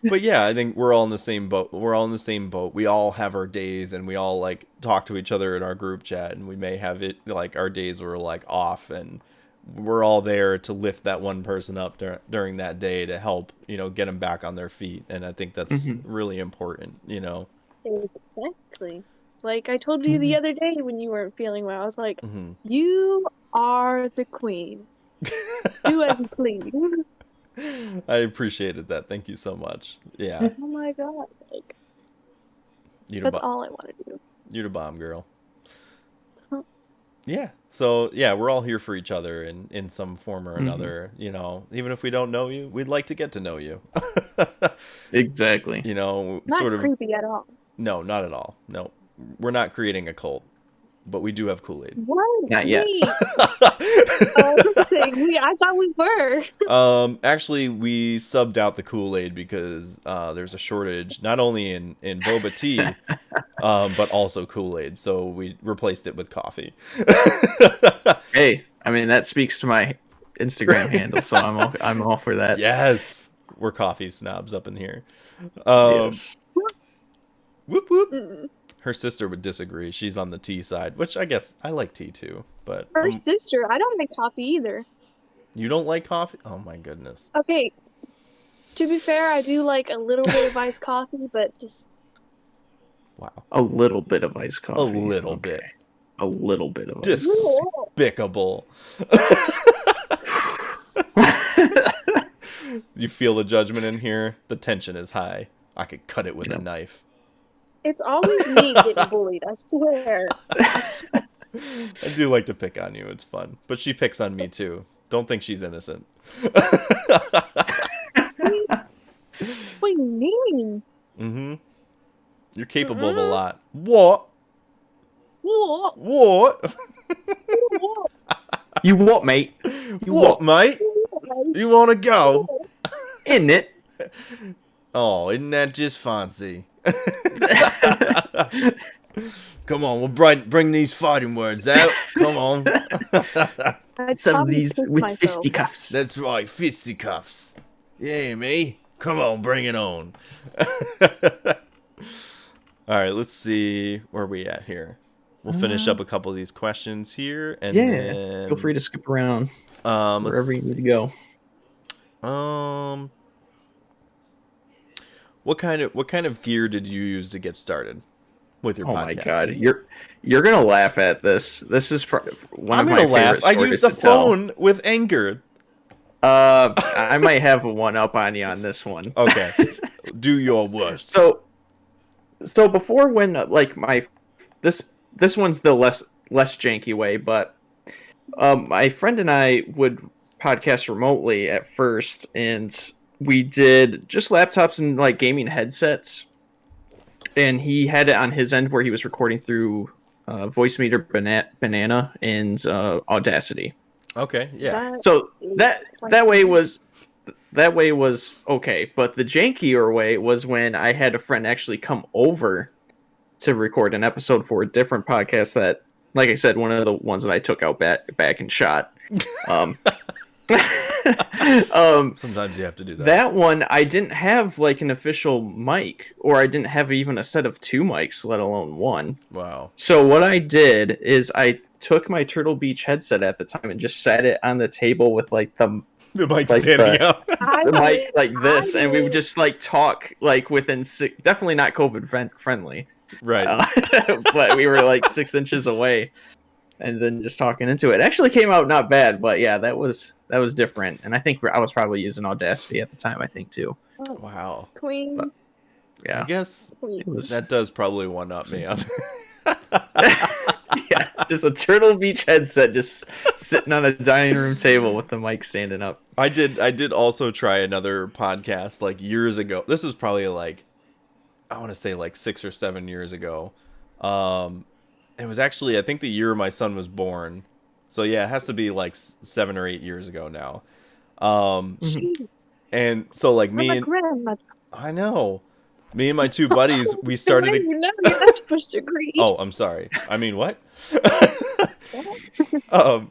But yeah, I think we're all in the same boat. We all have our days, and we all like talk to each other in our group chat, and we may have it like our days were like off, and we're all there to lift that one person up during that day to help, get them back on their feet. And I think that's really important, Exactly. Like I told you the other day when you weren't feeling well, I was like, you are the queen. Do as you please. I appreciated that. Thank you so much. Yeah. Oh my god. Like, You that's all I want to do. You're the bomb, girl. Yeah. So, yeah, we're all here for each other in some form or another, even if we don't know you, we'd like to get to know you. Exactly. Not sort of creepy at all. No, not at all. No. We're not creating a cult, but we do have Kool-Aid. What? Not yet. I thought we were. Actually, we subbed out the Kool-Aid because there's a shortage not only in boba tea, but also Kool-Aid. So we replaced it with coffee. Hey, I mean that speaks to my Instagram handle, so I'm all for that. Yes, we're coffee snobs up in here. Yes. Whoop whoop. Her sister would disagree. She's on the tea side, which I guess I like tea too. But Her sister, I don't like coffee either. You don't like coffee? Oh my goodness. Okay, to be fair, I do like a little bit of iced coffee, but just wow, a little bit of iced coffee. A little bit of despicable. You feel the judgment in here? The tension is high. I could cut it with a knife. It's always me getting bullied, I swear. I do like to pick on you. It's fun. But she picks on me too. Don't think she's innocent. What do you mean? Mm-hmm. You're capable of a lot. What? What? What? You what, mate? What, mate? You want to go? Isn't it? Oh, isn't that just fancy? Come on, we'll bring these fighting words out. Come on. Some of these with fisticuffs. That's right, fisticuffs. Yeah, me. Come on, bring it on. All right, let's see where we at here. We'll finish up a couple of these questions here, and then feel free to skip around wherever you need to go. What kind of gear did you use to get started with your podcast? Oh my god, you're gonna laugh at this. This is one of my favorite laugh. I used the phone with Anchor. I might have a one up on you on this one. Okay, do your worst. So before when like this one's the less janky way, but my friend and I would podcast remotely at first, and we did just laptops and like gaming headsets, and he had it on his end where he was recording through Voicemeeter Banana and Audacity. Okay, yeah. So that way was okay, but the jankier way was when I had a friend actually come over to record an episode for a different podcast that, like I said, one of the ones that I took out back and shot. Sometimes you have to do that. That one, I didn't have like an official mic, or I didn't have even a set of two mics, let alone one. Wow. So what I did is I took my Turtle Beach headset at the time and just sat it on the table with like the mic standing up. The mic like this, and we would just like talk like within definitely not COVID friendly. Right. But we were like 6 inches away, and then just talking into it. It actually came out not bad, but yeah, that was different. And I think I was probably using Audacity at the time, I think too. Wow. Queen. But, yeah. I guess it was... that does probably one up me. Yeah, just a Turtle Beach headset just sitting on a dining room table with the mic standing up. I did also try another podcast like years ago. This was probably like, I want to say like 6 or 7 years ago. It was actually, I think, the year my son was born. So yeah, it has to be like 7 or 8 years ago now. Jeez, And so like I'm a grandmother. I know, me and my two buddies, we started. You know you're not supposed to agree. Oh, I'm sorry. I mean, what?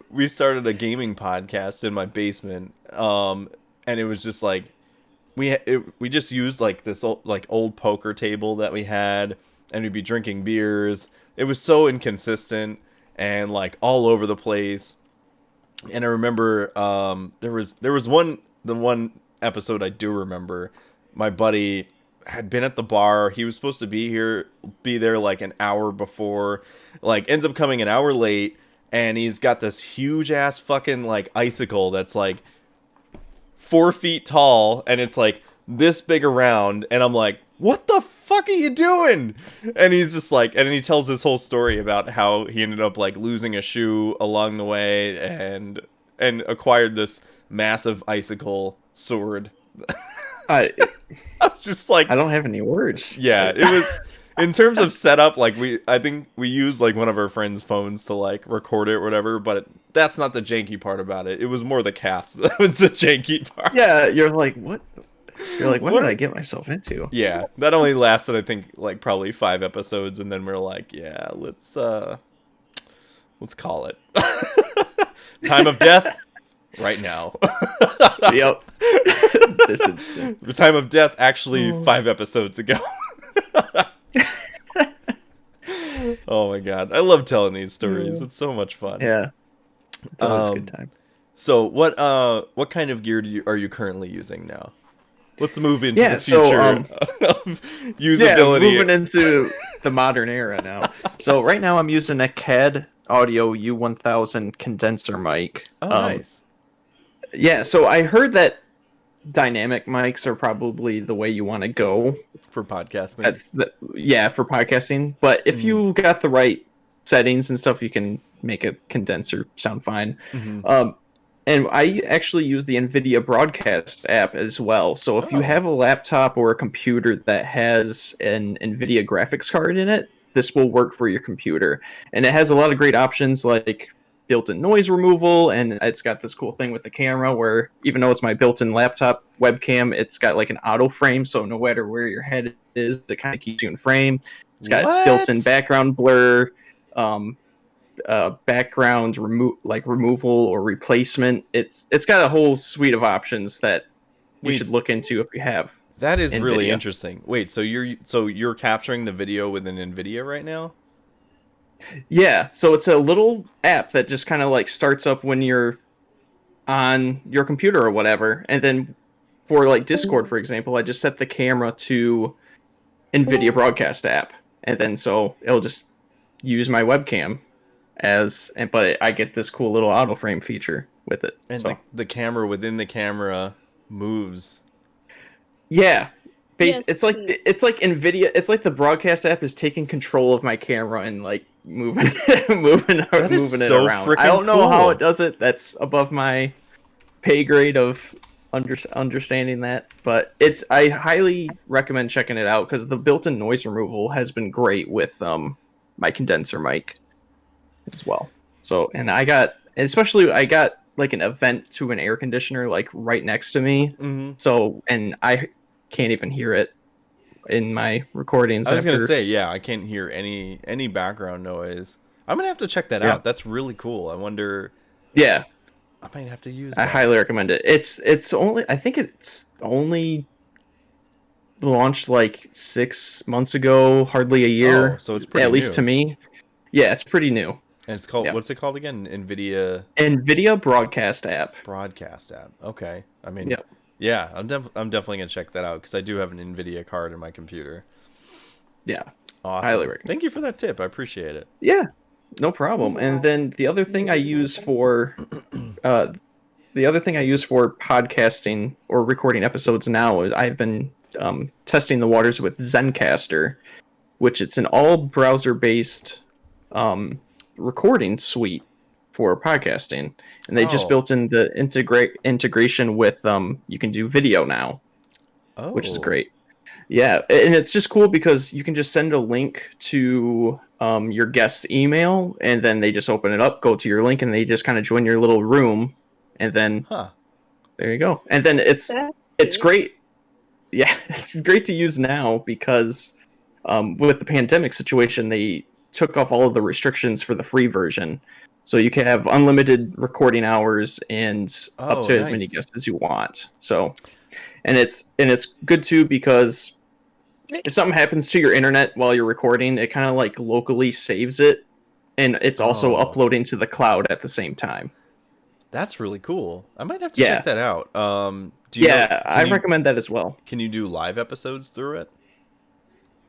We started a gaming podcast in my basement. And it was just like we just used like this old poker table that we had, and we'd be drinking beers. It was so inconsistent and like all over the place. And I remember there was the one episode I do remember. My buddy had been at the bar. He was supposed to be there like an hour before, like ends up coming an hour late, and he's got this huge ass fucking like icicle that's like 4 feet tall, and it's like this big around, and I'm like, what the fuck are you doing? And he's just like, and he tells this whole story about how he ended up like losing a shoe along the way and acquired this massive icicle sword. I I was just like, I don't have any words. yeah, it was, in terms of setup, like I think we used like one of our friends' phones to like record it or whatever, but that's not the janky part about it. It was more the cast that was the janky part. Yeah, you're like, what? You're like, what did I get myself into? Yeah, that only lasted, I think, like probably 5 episodes, and then we're like, yeah, let's call it. Time of death, right now. Yep. This instant. The time of death, actually, 5 episodes ago. Oh my god, I love telling these stories. It's so much fun. Yeah. It's always a good time. So what kind of gear are you currently using now? Let's move into the so, future of usability. Yeah, moving into the modern era now. So right now I'm using a CAD Audio U1000 condenser mic. Oh, nice. Yeah, so I heard that dynamic mics are probably the way you want to go. For podcasting. For podcasting. But if you got the right settings and stuff, you can make a condenser sound fine. And I actually use the NVIDIA Broadcast app as well. So if you have a laptop or a computer that has an NVIDIA graphics card in it, this will work for your computer. And it has a lot of great options like built-in noise removal, and it's got this cool thing with the camera where even though it's my built-in laptop webcam, it's got like an auto frame, so no matter where your head is, it kind of keeps you in frame. It's got built-in background blur, background removal or replacement. It's got a whole suite of options that you should look into if you have. That is NVIDIA. really interesting. Wait, so you're capturing the video with an NVIDIA right now? Yeah, so it's a little app that just kind of like starts up when you're on your computer or whatever, and then for like Discord, for example, I just set the camera to NVIDIA Broadcast app, and then so it'll just use my webcam but I get this cool little auto frame feature with it. And so. the camera within the camera moves. Yeah. Yes. It's like NVIDIA. It's like the broadcast app is taking control of my camera and like moving it around. I don't know how it does it. That's above my pay grade of understanding that. But I highly recommend checking it out because the built-in noise removal has been great with my condenser mic as well. So, and I got like an event to an air conditioner like right next to me. Mm-hmm. So, and I can't even hear it in my recordings. I was gonna say, yeah, I can't hear any background noise. I'm gonna have to check that out. That's really cool. I wonder. Yeah, I might have to use. I highly recommend it. I think it's only launched like 6 months ago, hardly a year. Oh, so it's pretty at least to me. Yeah, it's pretty new. And it's called, what's it called again? NVIDIA Broadcast app. Broadcast app. Okay. I mean, yeah, I'm definitely gonna check that out because I do have an NVIDIA card in my computer. Yeah. Awesome. Highly recommend. Thank you for that tip. I appreciate it. Yeah, no problem. And then the other thing I use for podcasting or recording episodes now is I've been testing the waters with Zencaster, which it's an all browser based recording suite for podcasting, and they just Oh. built in the integration with you can do video now, Oh. which is great. Yeah, and it's just cool because you can just send a link to your guest's email, and then they just open it up, go to your link, and they just kind of join your little room, and then Huh. there you go. And then it's That's great. Yeah, it's great to use now because with the pandemic situation, they took off all of the restrictions for the free version, so you can have unlimited recording hours and up Oh, to as many nice. guests as you want. So, and it's good too because if something happens to your internet while you're recording, it kind of like locally saves it, and it's also Oh. uploading to the cloud at the same time. That's really cool. I might have to Yeah. check that out. Do you know, Yeah, I recommend that as well. can you do live episodes through it?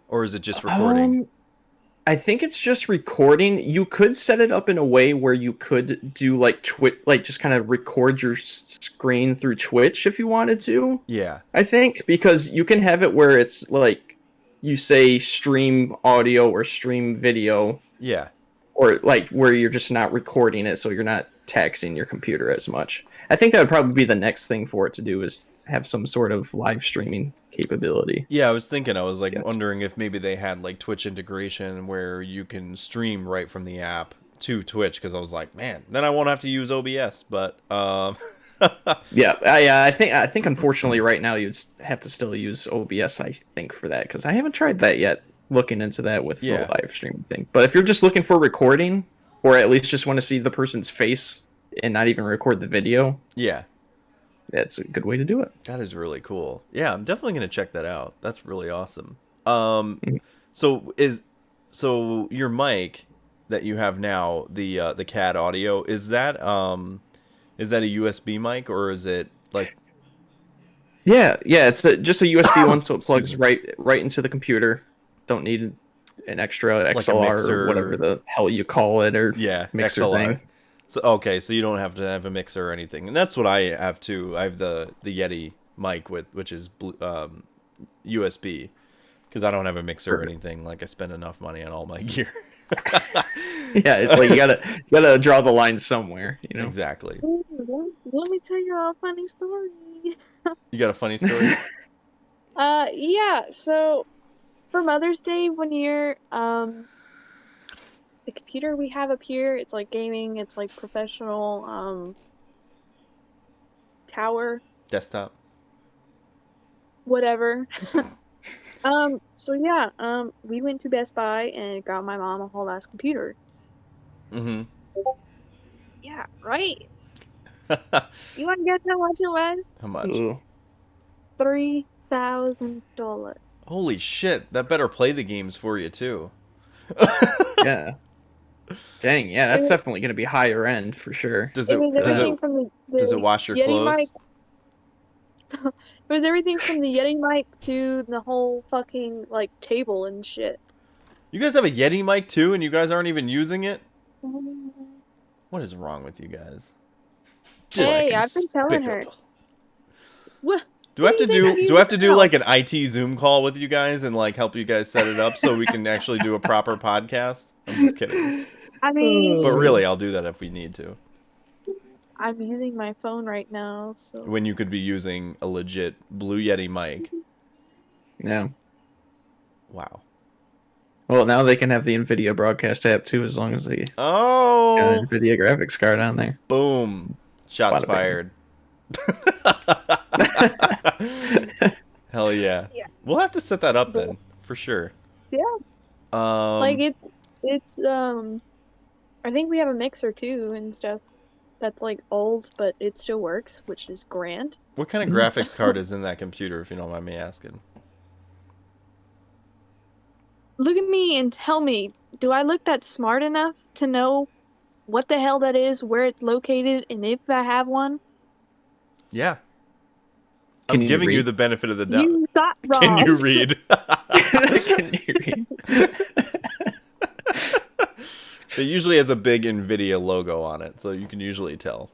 Or is it just recording? I think it's just recording. You could set it up in a way where you could do like Twitch, like just kind of record your screen through Twitch if you wanted to. Yeah. I think because you can have it where it's like you say stream audio or stream video, Yeah. or like where you're just not recording it, so you're not taxing your computer as much. I think that would probably be the next thing for it to do is have some sort of live streaming capability. Yeah, I was thinking, I was like Yes. wondering if maybe they had like Twitch integration where you can stream right from the app to Twitch, because I was like, man, then I won't have to use OBS, but Yeah, I think unfortunately right now you'd have to still use OBS, I think, for that, because I haven't tried that yet, looking into that with Yeah. the live streaming thing. But if you're just looking for recording, or at least just want to see the person's face and not even record the video, yeah, that's a good way to do it. that is really cool. Yeah, I'm definitely gonna check that out. That's really awesome. Mhm. So your mic that you have now, the CAD audio, is that a USB mic, or is it like Yeah, it's just a USB one, so it plugs Excuse right into the computer. Don't need an extra Like a XLR mixer? or whatever the hell you call it, or yeah, mixer XLR? thing. So okay, so you don't have to have a mixer or anything, and that's what I have too. I have the Yeti mic which is USB, because I don't have a mixer or anything. Like, I spend enough money on all my gear. Yeah, it's like you gotta draw the line somewhere, you know. Exactly. Ooh, let me tell you a funny story. You got a funny story? Yeah, so for Mother's Day one year, the computer we have up here, it's like gaming, it's like professional, tower, Desktop. whatever. So yeah, we went to Best Buy and got my mom a whole ass computer. Mm-hmm. Yeah, right? You wanna guess how much it was? How much? Ooh. $3,000. Holy shit! That better play the games for you too. Yeah. Dang, yeah, that's definitely gonna be higher end for sure. Does It it was everything from the does it wash your Yeti clothes? mic. It was everything from the Yeti mic to the whole fucking like table and shit. You guys have a Yeti mic too, and you guys aren't even using it? What is wrong with you guys? Hey, I've been telling her. Despicable. What? Do I have to What do you think I'm do I have to using do now? like an IT Zoom call with you guys and like help you guys set it up so we can actually do a proper podcast? I'm just kidding. I mean, But really, I'll do that if we need to. I'm using my phone right now, so. When you could be using a legit Blue Yeti mic. Yeah. Wow. Well, now they can have the NVIDIA broadcast app too, as long as they got Oh, an NVIDIA graphics card on there. boom. Shots Bada bing. fired. Hell yeah. Yeah. We'll have to set that up then, for sure. Yeah. Like it's I think we have a mixer too and stuff that's like old, but it still works, which is grand. What kind of graphics card is in that computer, if you don't mind me asking? Look at me and tell me, do I look that smart enough to know what the hell that is, where it's located, and if I have one? Yeah. Can I'm you giving you read? the benefit of the doubt. You thought wrong. Can you read? Can you read? It usually has a big NVIDIA logo on it, so you can usually tell.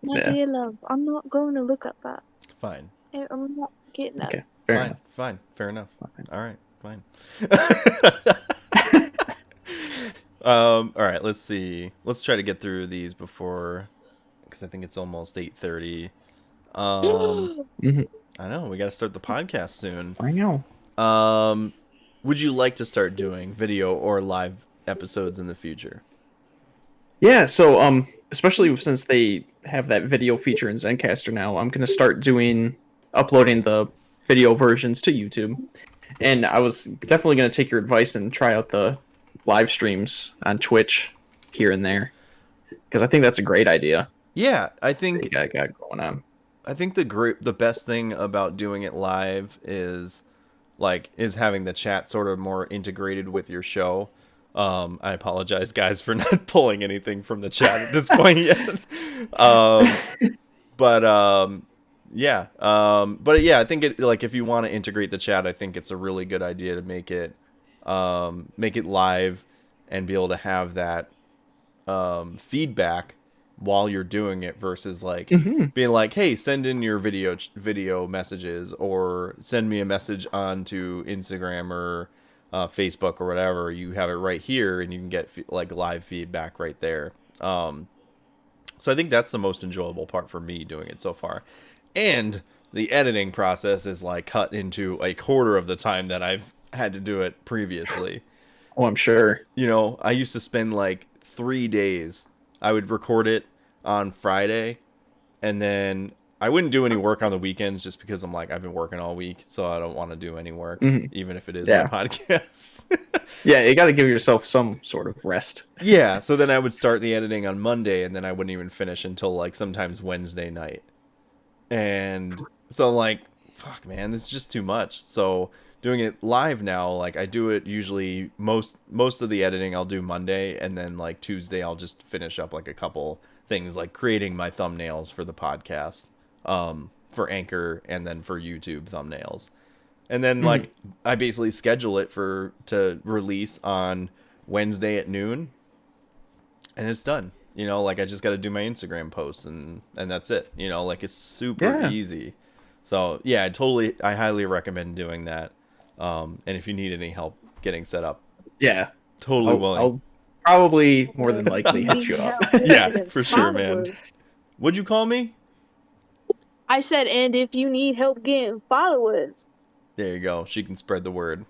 My Yeah. dear love, I'm not going to look at that. Fine. I'm not getting that. Okay, fair Fine. enough. Fine. Fair enough. Fine. All right. Fine. All right, let's see. Let's try to get through these before, because I think it's almost 8:30. Mhm. I know we got to start the podcast soon. I know. Would you like to start doing video or live episodes in the future? Yeah, so especially since they have that video feature in Zencaster now, I'm gonna start uploading the video versions to YouTube. And I was definitely gonna take your advice and try out the live streams on Twitch here and there. Because I think that's a great idea Yeah, I that you think got going on. the best thing about doing it live is having the chat sort of more integrated with your show. I apologize, guys, for not pulling anything from the chat at this point yet. um, but yeah, but yeah, I think if you want to integrate the chat, I think it's a really good idea to make it live and be able to have that feedback while you're doing it versus being like, hey, send in your video messages or send me a message onto Instagram or Facebook or whatever. You have it right here and you can get live feedback right there. So I think that's the most enjoyable part for me doing it so far. And the editing process is cut into a quarter of the time that I've had to do it previously. Oh, I'm sure. I used to spend 3 days. I would record it on Friday, and then I wouldn't do any work on the weekends just because I've been working all week, so I don't want to do any work, even if it is my podcast. Yeah, you got to give yourself some sort of rest. Yeah, so then I would start the editing on Monday, and then I wouldn't even finish until sometimes Wednesday night. And so fuck, man, this is just too much. So doing it live now, I do it usually most of the editing I'll do Monday, and then Tuesday I'll just finish up a couple things creating my thumbnails for the podcast, for Anchor and then for YouTube thumbnails. And then I basically schedule it to release on Wednesday at noon, and it's done. I just got to do my Instagram posts and that's it. It's super easy. So yeah, I highly recommend doing that. And if you need any help getting set up, totally willing. I'll probably more than likely hit you up. Yeah, for sure, man. What'd you call me? I said, and if you need help getting followers. There you go. She can spread the word.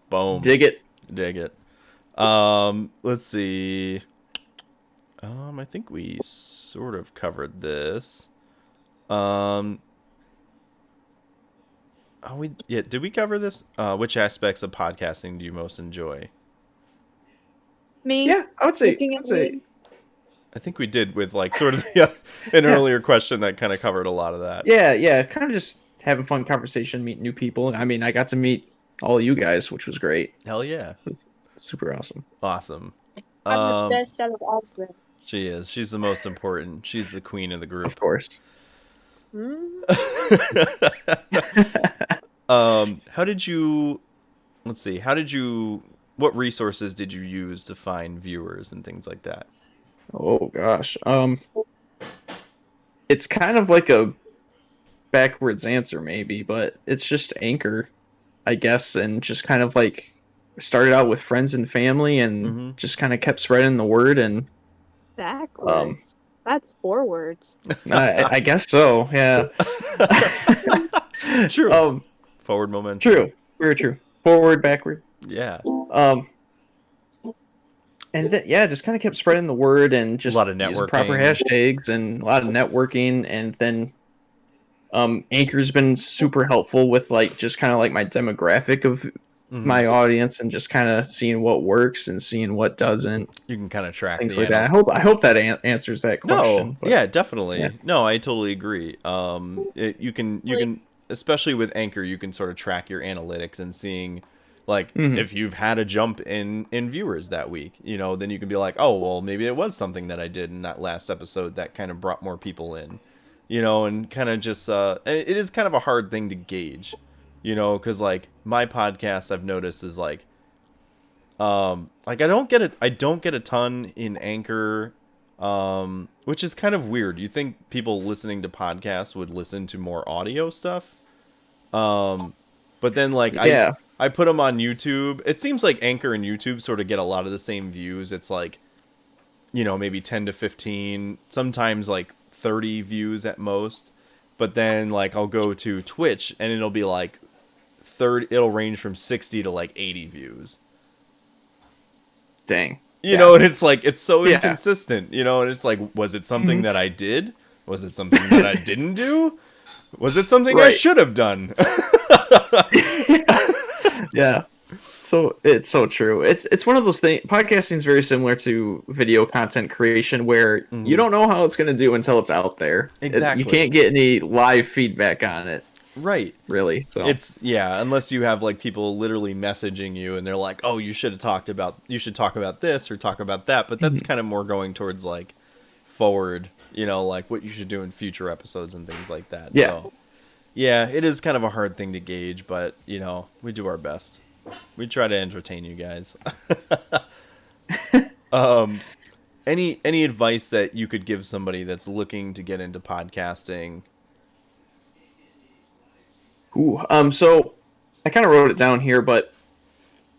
Boom. Dig it. Let's see. I think we sort of covered this. Did we cover this? Which aspects of podcasting do you most enjoy? Me? Yeah, I would say. I think we did with sort of an earlier question that kind of covered a lot of that. Yeah, kind of just having fun conversation, meeting new people. I mean, I got to meet all you guys, which was great. Hell yeah. It was super awesome. Awesome. I'm the best out of all of them. She is. She's the most important. She's the queen of the group. Of course. What resources did you use to find viewers and things like that? Oh gosh. It's kind of like a backwards answer maybe, but it's just Anchor, I guess, and just kind of started out with friends and family and just kind of kept spreading the word and backwards. That's forwards. I guess so, yeah. True. Forward momentum. True. Very true. Forward, backward. Yeah. And just kind of kept spreading the word and just a lot of using networking, proper hashtags and a lot of networking. And then Anchor's been super helpful with just kind of my demographic of my audience and just kind of seeing what works and seeing what doesn't. You can kind of track things like that. I hope that answers that question. No, yeah, definitely. Yeah. No, I totally agree. You can especially with Anchor, you can sort of track your analytics and seeing if you've had a jump in viewers that week, then you can be like, oh, well, maybe it was something that I did in that last episode that kind of brought more people in, and kind of just, it is kind of a hard thing to gauge, because my podcast I've noticed is I don't get a ton in Anchor, which is kind of weird. You think people listening to podcasts would listen to more audio stuff? But then I put them on YouTube. It seems like Anchor and YouTube sort of get a lot of the same views. It's like, you know, maybe 10 to 15, sometimes like 30 views at most. But then like I'll go to Twitch and it'll be like 30, it'll range from 60 to like 80 views. Dang. You know, and it's like, it's so Yeah. inconsistent, you know, and it's like, was it something that I did? Was it something that I didn't do? Was it something I Right. should have done? Yeah. So it's so true. It's one of those things. Podcasting is very similar to video content creation, where you don't know how it's going to do until it's out there. Exactly. You can't get any live feedback on it, Right. really. So It's, yeah, unless you have like people literally messaging you and they're like, oh, you should talk about this or talk about that. But that's kind of more going towards like forward, you know, like what you should do in future episodes and things like that. Yeah. So, yeah, it is kind of a hard thing to gauge, but you know, we do our best. We try to entertain you guys. Any advice that you could give somebody that's looking to get into podcasting? So I kind of wrote it down here, but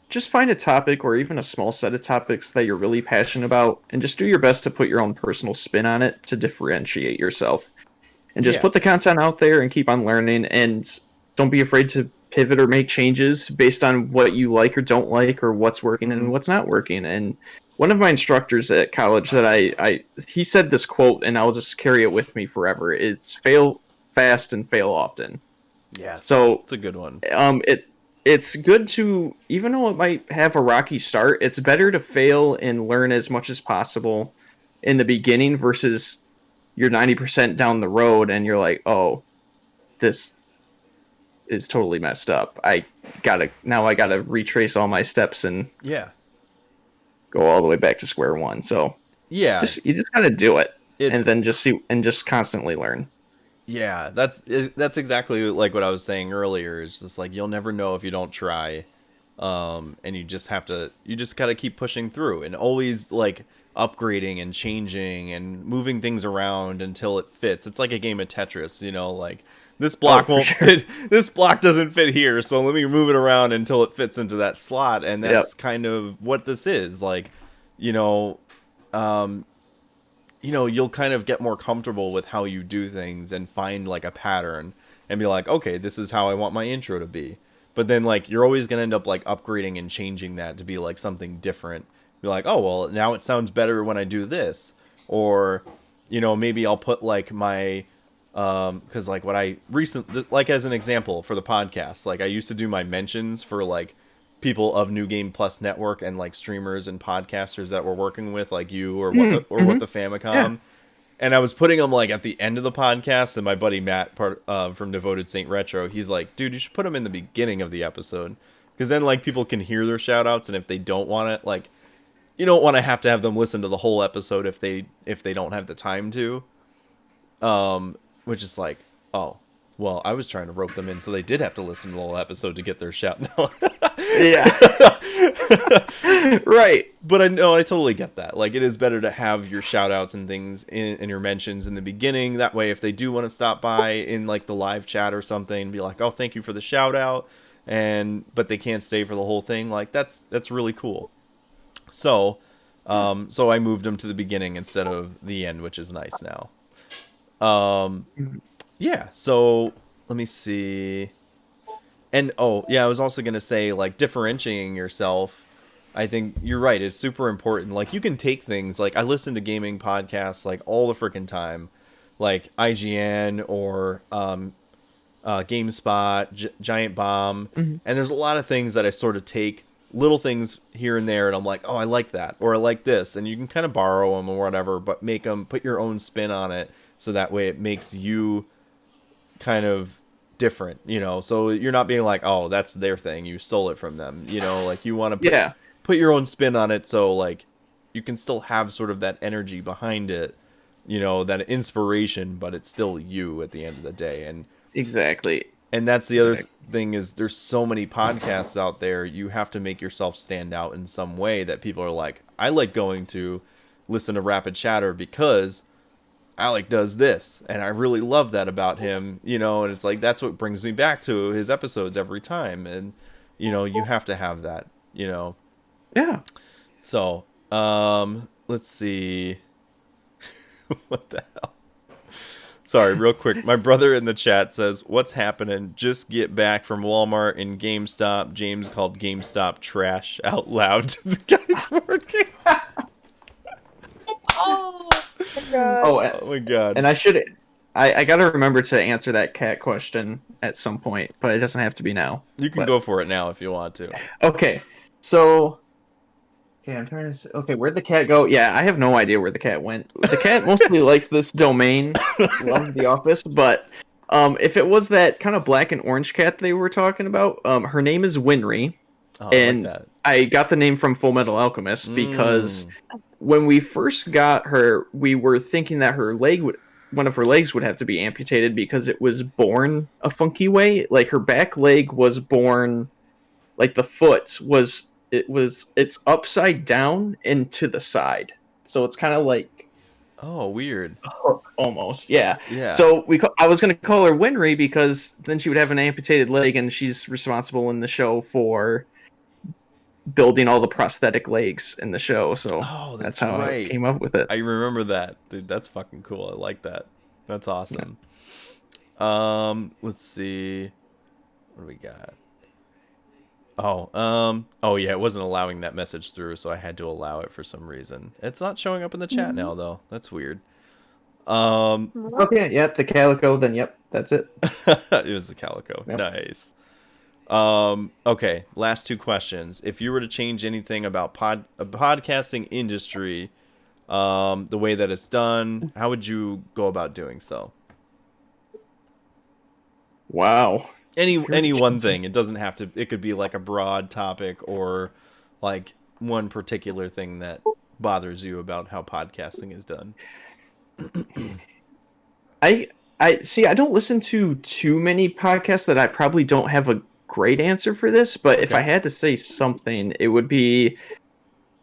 just find a topic or even a small set of topics that you're really passionate about, and just do your best to put your own personal spin on it to differentiate yourself. And just Yeah. put the content out there and keep on learning, and don't be afraid to pivot or make changes based on what you like or don't like, or what's working and what's not working. And one of my instructors at college that he said this quote, and I'll just carry it with me forever. It's fail fast and fail often. Yes. So it's a good one. It's good to, even though it might have a rocky start, it's better to fail and learn as much as possible in the beginning versus you're 90% down the road and you're like, oh, this is totally messed up. I gotta retrace all my steps and Yeah. go all the way back to square one. So Yeah. you just gotta do it, It's- and then just constantly learn. Yeah, that's exactly like what I was saying earlier. It's just like you'll never know if you don't try, and you just gotta keep pushing through and always like upgrading and changing and moving things around until it fits. It's like a game of Tetris, you know, like this block for won't sure. fit. This block doesn't fit here, so let me move it around until it fits into that slot. And that's kind of what this is like, you know. You know, you'll kind of get more comfortable with how you do things and find like a pattern and be like, okay, this is how I want my intro to be. But then like you're always going to end up like upgrading and changing that to be like something different. Be like, oh, well, now it sounds better when I do this. Or, you know, maybe I'll put like my, cause like what I recently, like as an example for the podcast, like I used to do my mentions for like people of New Game Plus Network and like streamers and podcasters that we're working with, like you or what the Famicom, Yeah. and I was putting them like at the end of the podcast. And my buddy Matt, from Devoted Saint Retro, he's like, "Dude, you should put them in the beginning of the episode, because then like people can hear their shout outs, and if they don't want it, like you don't want to have them listen to the whole episode if they don't have the time to." Which is like, oh. Well, I was trying to rope them in, so they did have to listen to the whole episode to get their shout. No. Yeah. Right. But I totally get that. Like, it is better to have your shout outs and things in your mentions in the beginning. That way, if they do want to stop by in like the live chat or something, be like, oh, thank you for the shout out. But they can't stay for the whole thing. Like, that's really cool. So I moved them to the beginning instead of the end, which is nice now. Yeah, so let me see. And I was also going to say, like, differentiating yourself, I think you're right, it's super important. Like, you can take things, like, I listen to gaming podcasts, like, all the freaking time. Like, IGN or GameSpot, Giant Bomb. Mm-hmm. And there's a lot of things that I sort of take, little things here and there, and I'm like, oh, I like that, or I like this. And you can kind of borrow them or whatever, but put your own spin on it, so that way it makes you kind of different, you know, so you're not being like, oh, that's their thing, you stole it from them, you know, like you want to put your own spin on it, so like you can still have sort of that energy behind it, you know, that inspiration, but it's still you at the end of the day. And Exactly. And that's the other thing, is there's so many podcasts out there, you have to make yourself stand out in some way that people are like, I like going to listen to Rapid Chatter because Alec does this, and I really love that about him, you know, and it's like, that's what brings me back to his episodes every time. And you have to have that, Yeah. So, let's see. What the hell? Sorry, real quick. My brother in the chat says, "What's happening? Just get back from Walmart and GameStop." James called GameStop trash out loud to the guys working. Oh my god. Oh my god. And I gotta remember to answer that cat question at some point, but it doesn't have to be now. You can But- go for it now if you want to. Okay, so I'm trying to. Okay, where'd the cat go? Yeah, I have no idea where the cat went. The cat mostly likes this domain, loves the office. But if it was that kind of black and orange cat they were talking about, her name is Winry, Oh, and I like that. I got the name from Full Metal Alchemist because when we first got her, we were thinking that one of her legs would have to be amputated because it was born a funky way. Like her back leg was born, like the foot was. It's upside down and to the side, so it's kind of like Oh, weird. a hook almost. Yeah. Yeah. So I was gonna call her Winry because then she would have an amputated leg, and she's responsible in the show for building all the prosthetic legs in the show. So Oh, that's how right. I came up with it. I remember that. Dude, that's fucking cool. I like that. That's awesome. Let's see. What do we got? Oh yeah, it wasn't allowing that message through, so I had to allow it for some reason. It's not showing up in the chat now though. That's weird. Okay, yep, the calico, then yep, that's it. It was the calico. Yep. Nice. Okay, last two questions. If you were to change anything about podcasting industry, the way that it's done, how would you go about doing so? Wow. Any one thing. It doesn't have to. It could be like a broad topic or like one particular thing that bothers you about how podcasting is done. I see. I don't listen to too many podcasts that I probably don't have a great answer for this. But if I had to say something, it would be,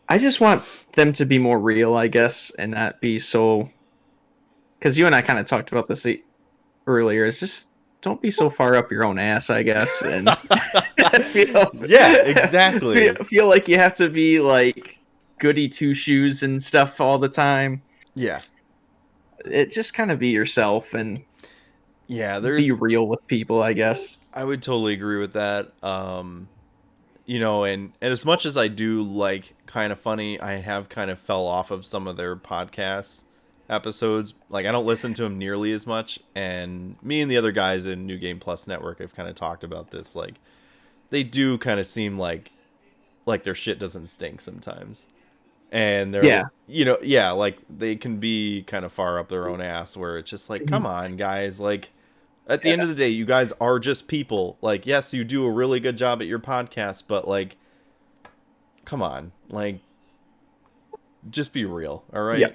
I just want them to be more real, I guess, and not be so. Because you and I kind of talked about this earlier. It's just don't be so far up your own ass, I guess, and Yeah, exactly. Feel like you have to be like goody two shoes and stuff all the time. Yeah. It just kind of be yourself and be real with people, I guess. I would totally agree with that. And as much as I do like Kind of Funny, I have kind of fell off of some of their podcasts episodes. Like I don't listen to them nearly as much, and me and the other guys in New Game Plus Network have kind of talked about this. Like they do kind of seem like their shit doesn't stink sometimes. And they're like they can be kind of far up their own ass where it's just like, come on guys, like at the end of the day, you guys are just people. Like, yes, you do a really good job at your podcast, but like, come on, like, just be real, all right? Yeah.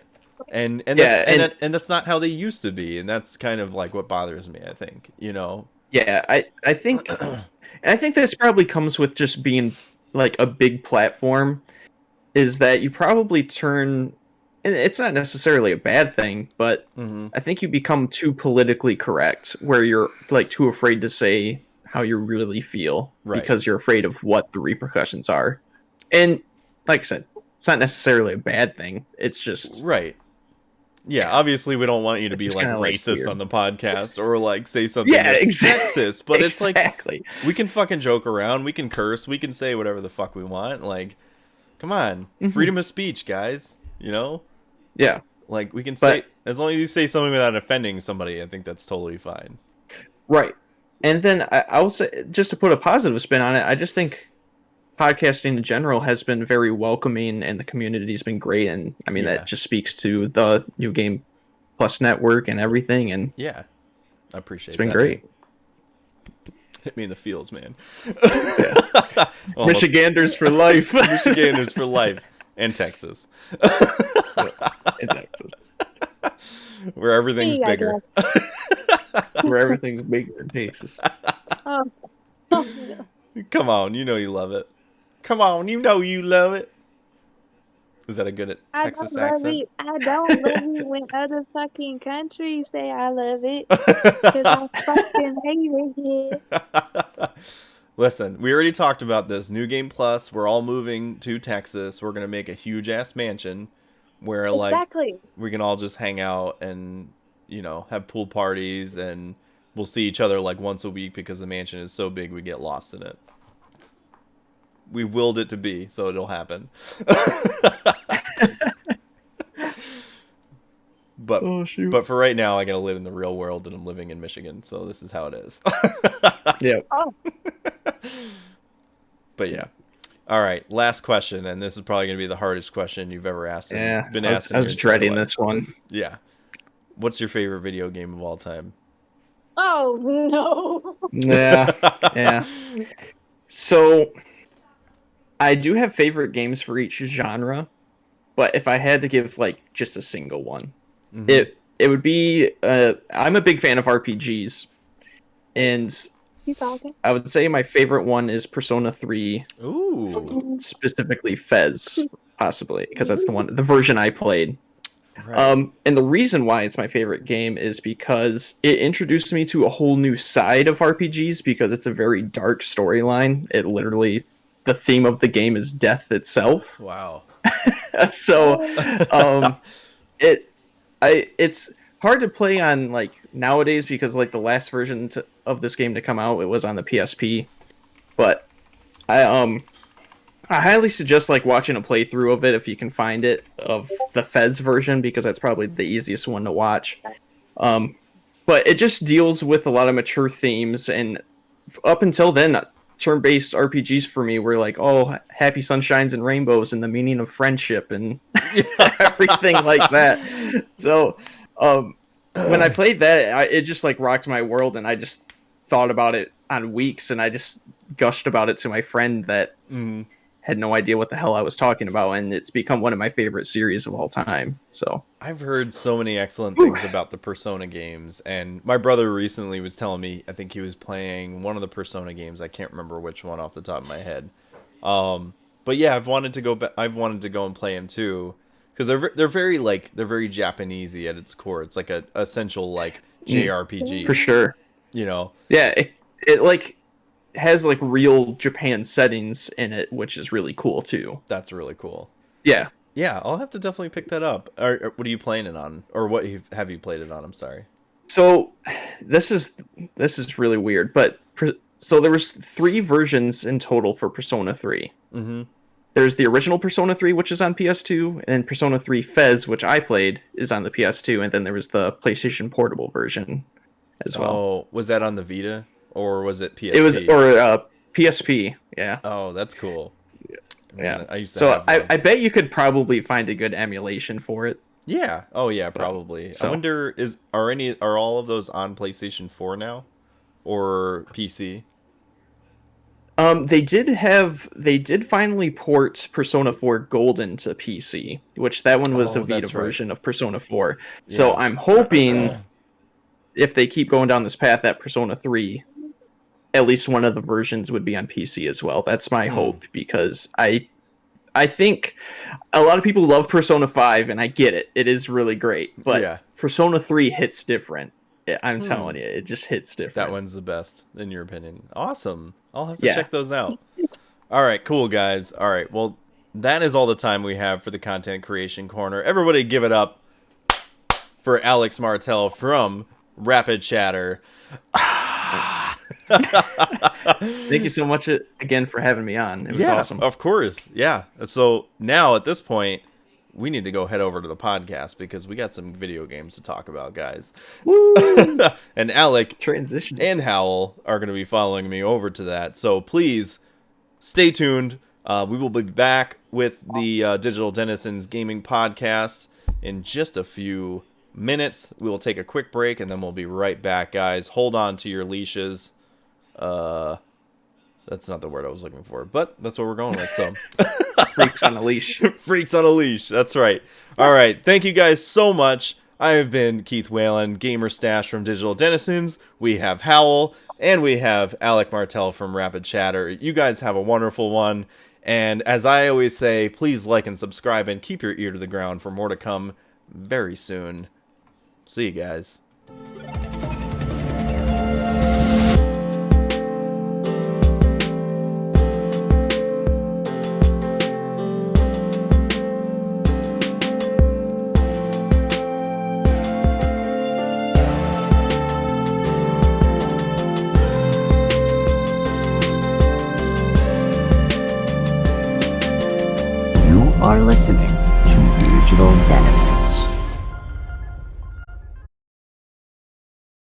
And that's not how they used to be, and that's kind of like what bothers me. I think, Yeah, I think, and I think this probably comes with just being like a big platform. Is that you probably turn, and it's not necessarily a bad thing, but I think you become too politically correct, where you're like too afraid to say how you really feel because you're afraid of what the repercussions are. And like I said, it's not necessarily a bad thing. It's just Yeah, obviously we don't want you to be like racist on the podcast or like say something that's sexist, but it's like we can fucking joke around, we can curse, we can say whatever the fuck we want. Like, come on, freedom of speech, guys. Yeah, like we can say, as long as you say something without offending somebody, I think that's totally fine. Right. And then I will say, just to put a positive spin on it, I just think podcasting in general has been very welcoming, and the community's been great. And I mean, that just speaks to the New Game Plus Network and everything. And yeah, I appreciate it. It's been great. Hit me in the fields, man. Michiganders for life. Michiganders for life. And Texas. In Texas. Where everything's bigger. Where everything's bigger in Texas. Come on, you know you love it. Come on, you know you love it. Is that a good Texas accent? I don't love it when other fucking countries say I love it. Because I fucking hate it here. Listen, we already talked about this. New Game Plus, we're all moving to Texas. We're going to make a huge-ass mansion where, like, Exactly. we can all just hang out and, have pool parties, and we'll see each other, like, once a week because the mansion is so big we get lost in it. We've willed it to be, so it'll happen. But Oh, shoot. but for right now, I gotta live in the real world, and I'm living in Michigan, so this is how it is. Yeah. Oh, But yeah. All right, last question, and this is probably gonna be the hardest question you've ever asked. Yeah. Been I asked. was, I was dreading this one. Yeah. What's your favorite video game of all time? oh no. Yeah. Yeah. So I do have favorite games for each genre, but if I had to give like just a single one, Mhm. it would be I'm a big fan of RPGs, and You talking? I would say my favorite one is Persona 3, Ooh. specifically Fez, possibly because that's the version I played. Right. And the reason why it's my favorite game is because it introduced me to a whole new side of RPGs because it's a very dark storyline. It literally, the theme of the game is death itself. Wow. So, it's hard to play on like nowadays because like the last version of this game to come out, it was on the PSP. But I highly suggest like watching a playthrough of it if you can find it, of the Fez version, because that's probably the easiest one to watch. But it just deals with a lot of mature themes, and up until then, turn-based RPGs for me were like, oh, happy sunshines and rainbows and the meaning of friendship and everything like that. So when I played that, it just like rocked my world, and I just thought about it on weeks, and I just gushed about it to my friend that had no idea what the hell I was talking about, and it's become one of my favorite series of all time. So I've heard so many excellent things about the Persona games, and my brother recently was telling me, I think he was playing one of the Persona games. I can't remember which one off the top of my head. But yeah, I've wanted to go and play them too, because they're very Japanesey at its core. It's like a essential like JRPG for sure. Yeah, it like has like real Japan settings in it, which is really cool too. that's really cool. Yeah. Yeah, I'll have to definitely pick that up. Or what are you playing it on? Or what have you played it on? I'm sorry. So this is really weird, but so there was 3 versions in total for Persona 3. Mm-hmm. There's the original Persona 3, which is on PS2, and Persona 3 Fez, which I played, is on the PS2, and then there was the PlayStation Portable version as well. Oh, was that on the Vita or was it PSP? It was PSP, yeah. Oh, that's cool. Man, Yeah. I used to So have one. I bet you could probably find a good emulation for it. Yeah. Oh yeah, probably. So- I wonder are all of those on PlayStation 4 now or PC? They did finally port Persona 4 Golden to PC, which that one was Oh, a Vita that's right. version of Persona 4. So Yeah. I'm hoping if they keep going down this path that Persona 3, at least one of the versions would be on PC as well. That's my hope, because I think a lot of people love Persona 5, and I get it. It is really great, but Yeah. Persona 3 hits different. I'm telling you, it just hits different. That one's the best in your opinion. Awesome. I'll have to Yeah. check those out. All right, cool guys. All right. Well, that is all the time we have for the Content Creation Corner. Everybody give it up for Alex Martelle from Rapid Chatter. Thank you so much again for having me on. It was awesome. Of course. Yeah. So now at this point, we need to go head over to the podcast because we got some video games to talk about, guys. And Alec Transition. and Howell are going to be following me over to that. So please stay tuned. We will be back with the Digital Denizens Gaming Podcast in just a few minutes. We will take a quick break and then we'll be right back, guys. Hold on to your leashes. That's not the word I was looking for, but that's what we're going with. So Freaks on a leash. Freaks on a leash. That's right. All right. Thank you guys so much. I have been Keith Whalen, Gamer Stash from Digital Denizens. We have Howell and we have Alec Martelle from Rapid Chatter. You guys have a wonderful one. And as I always say, please like and subscribe and keep your ear to the ground for more to come very soon. See you guys. listening to Digital Denizens.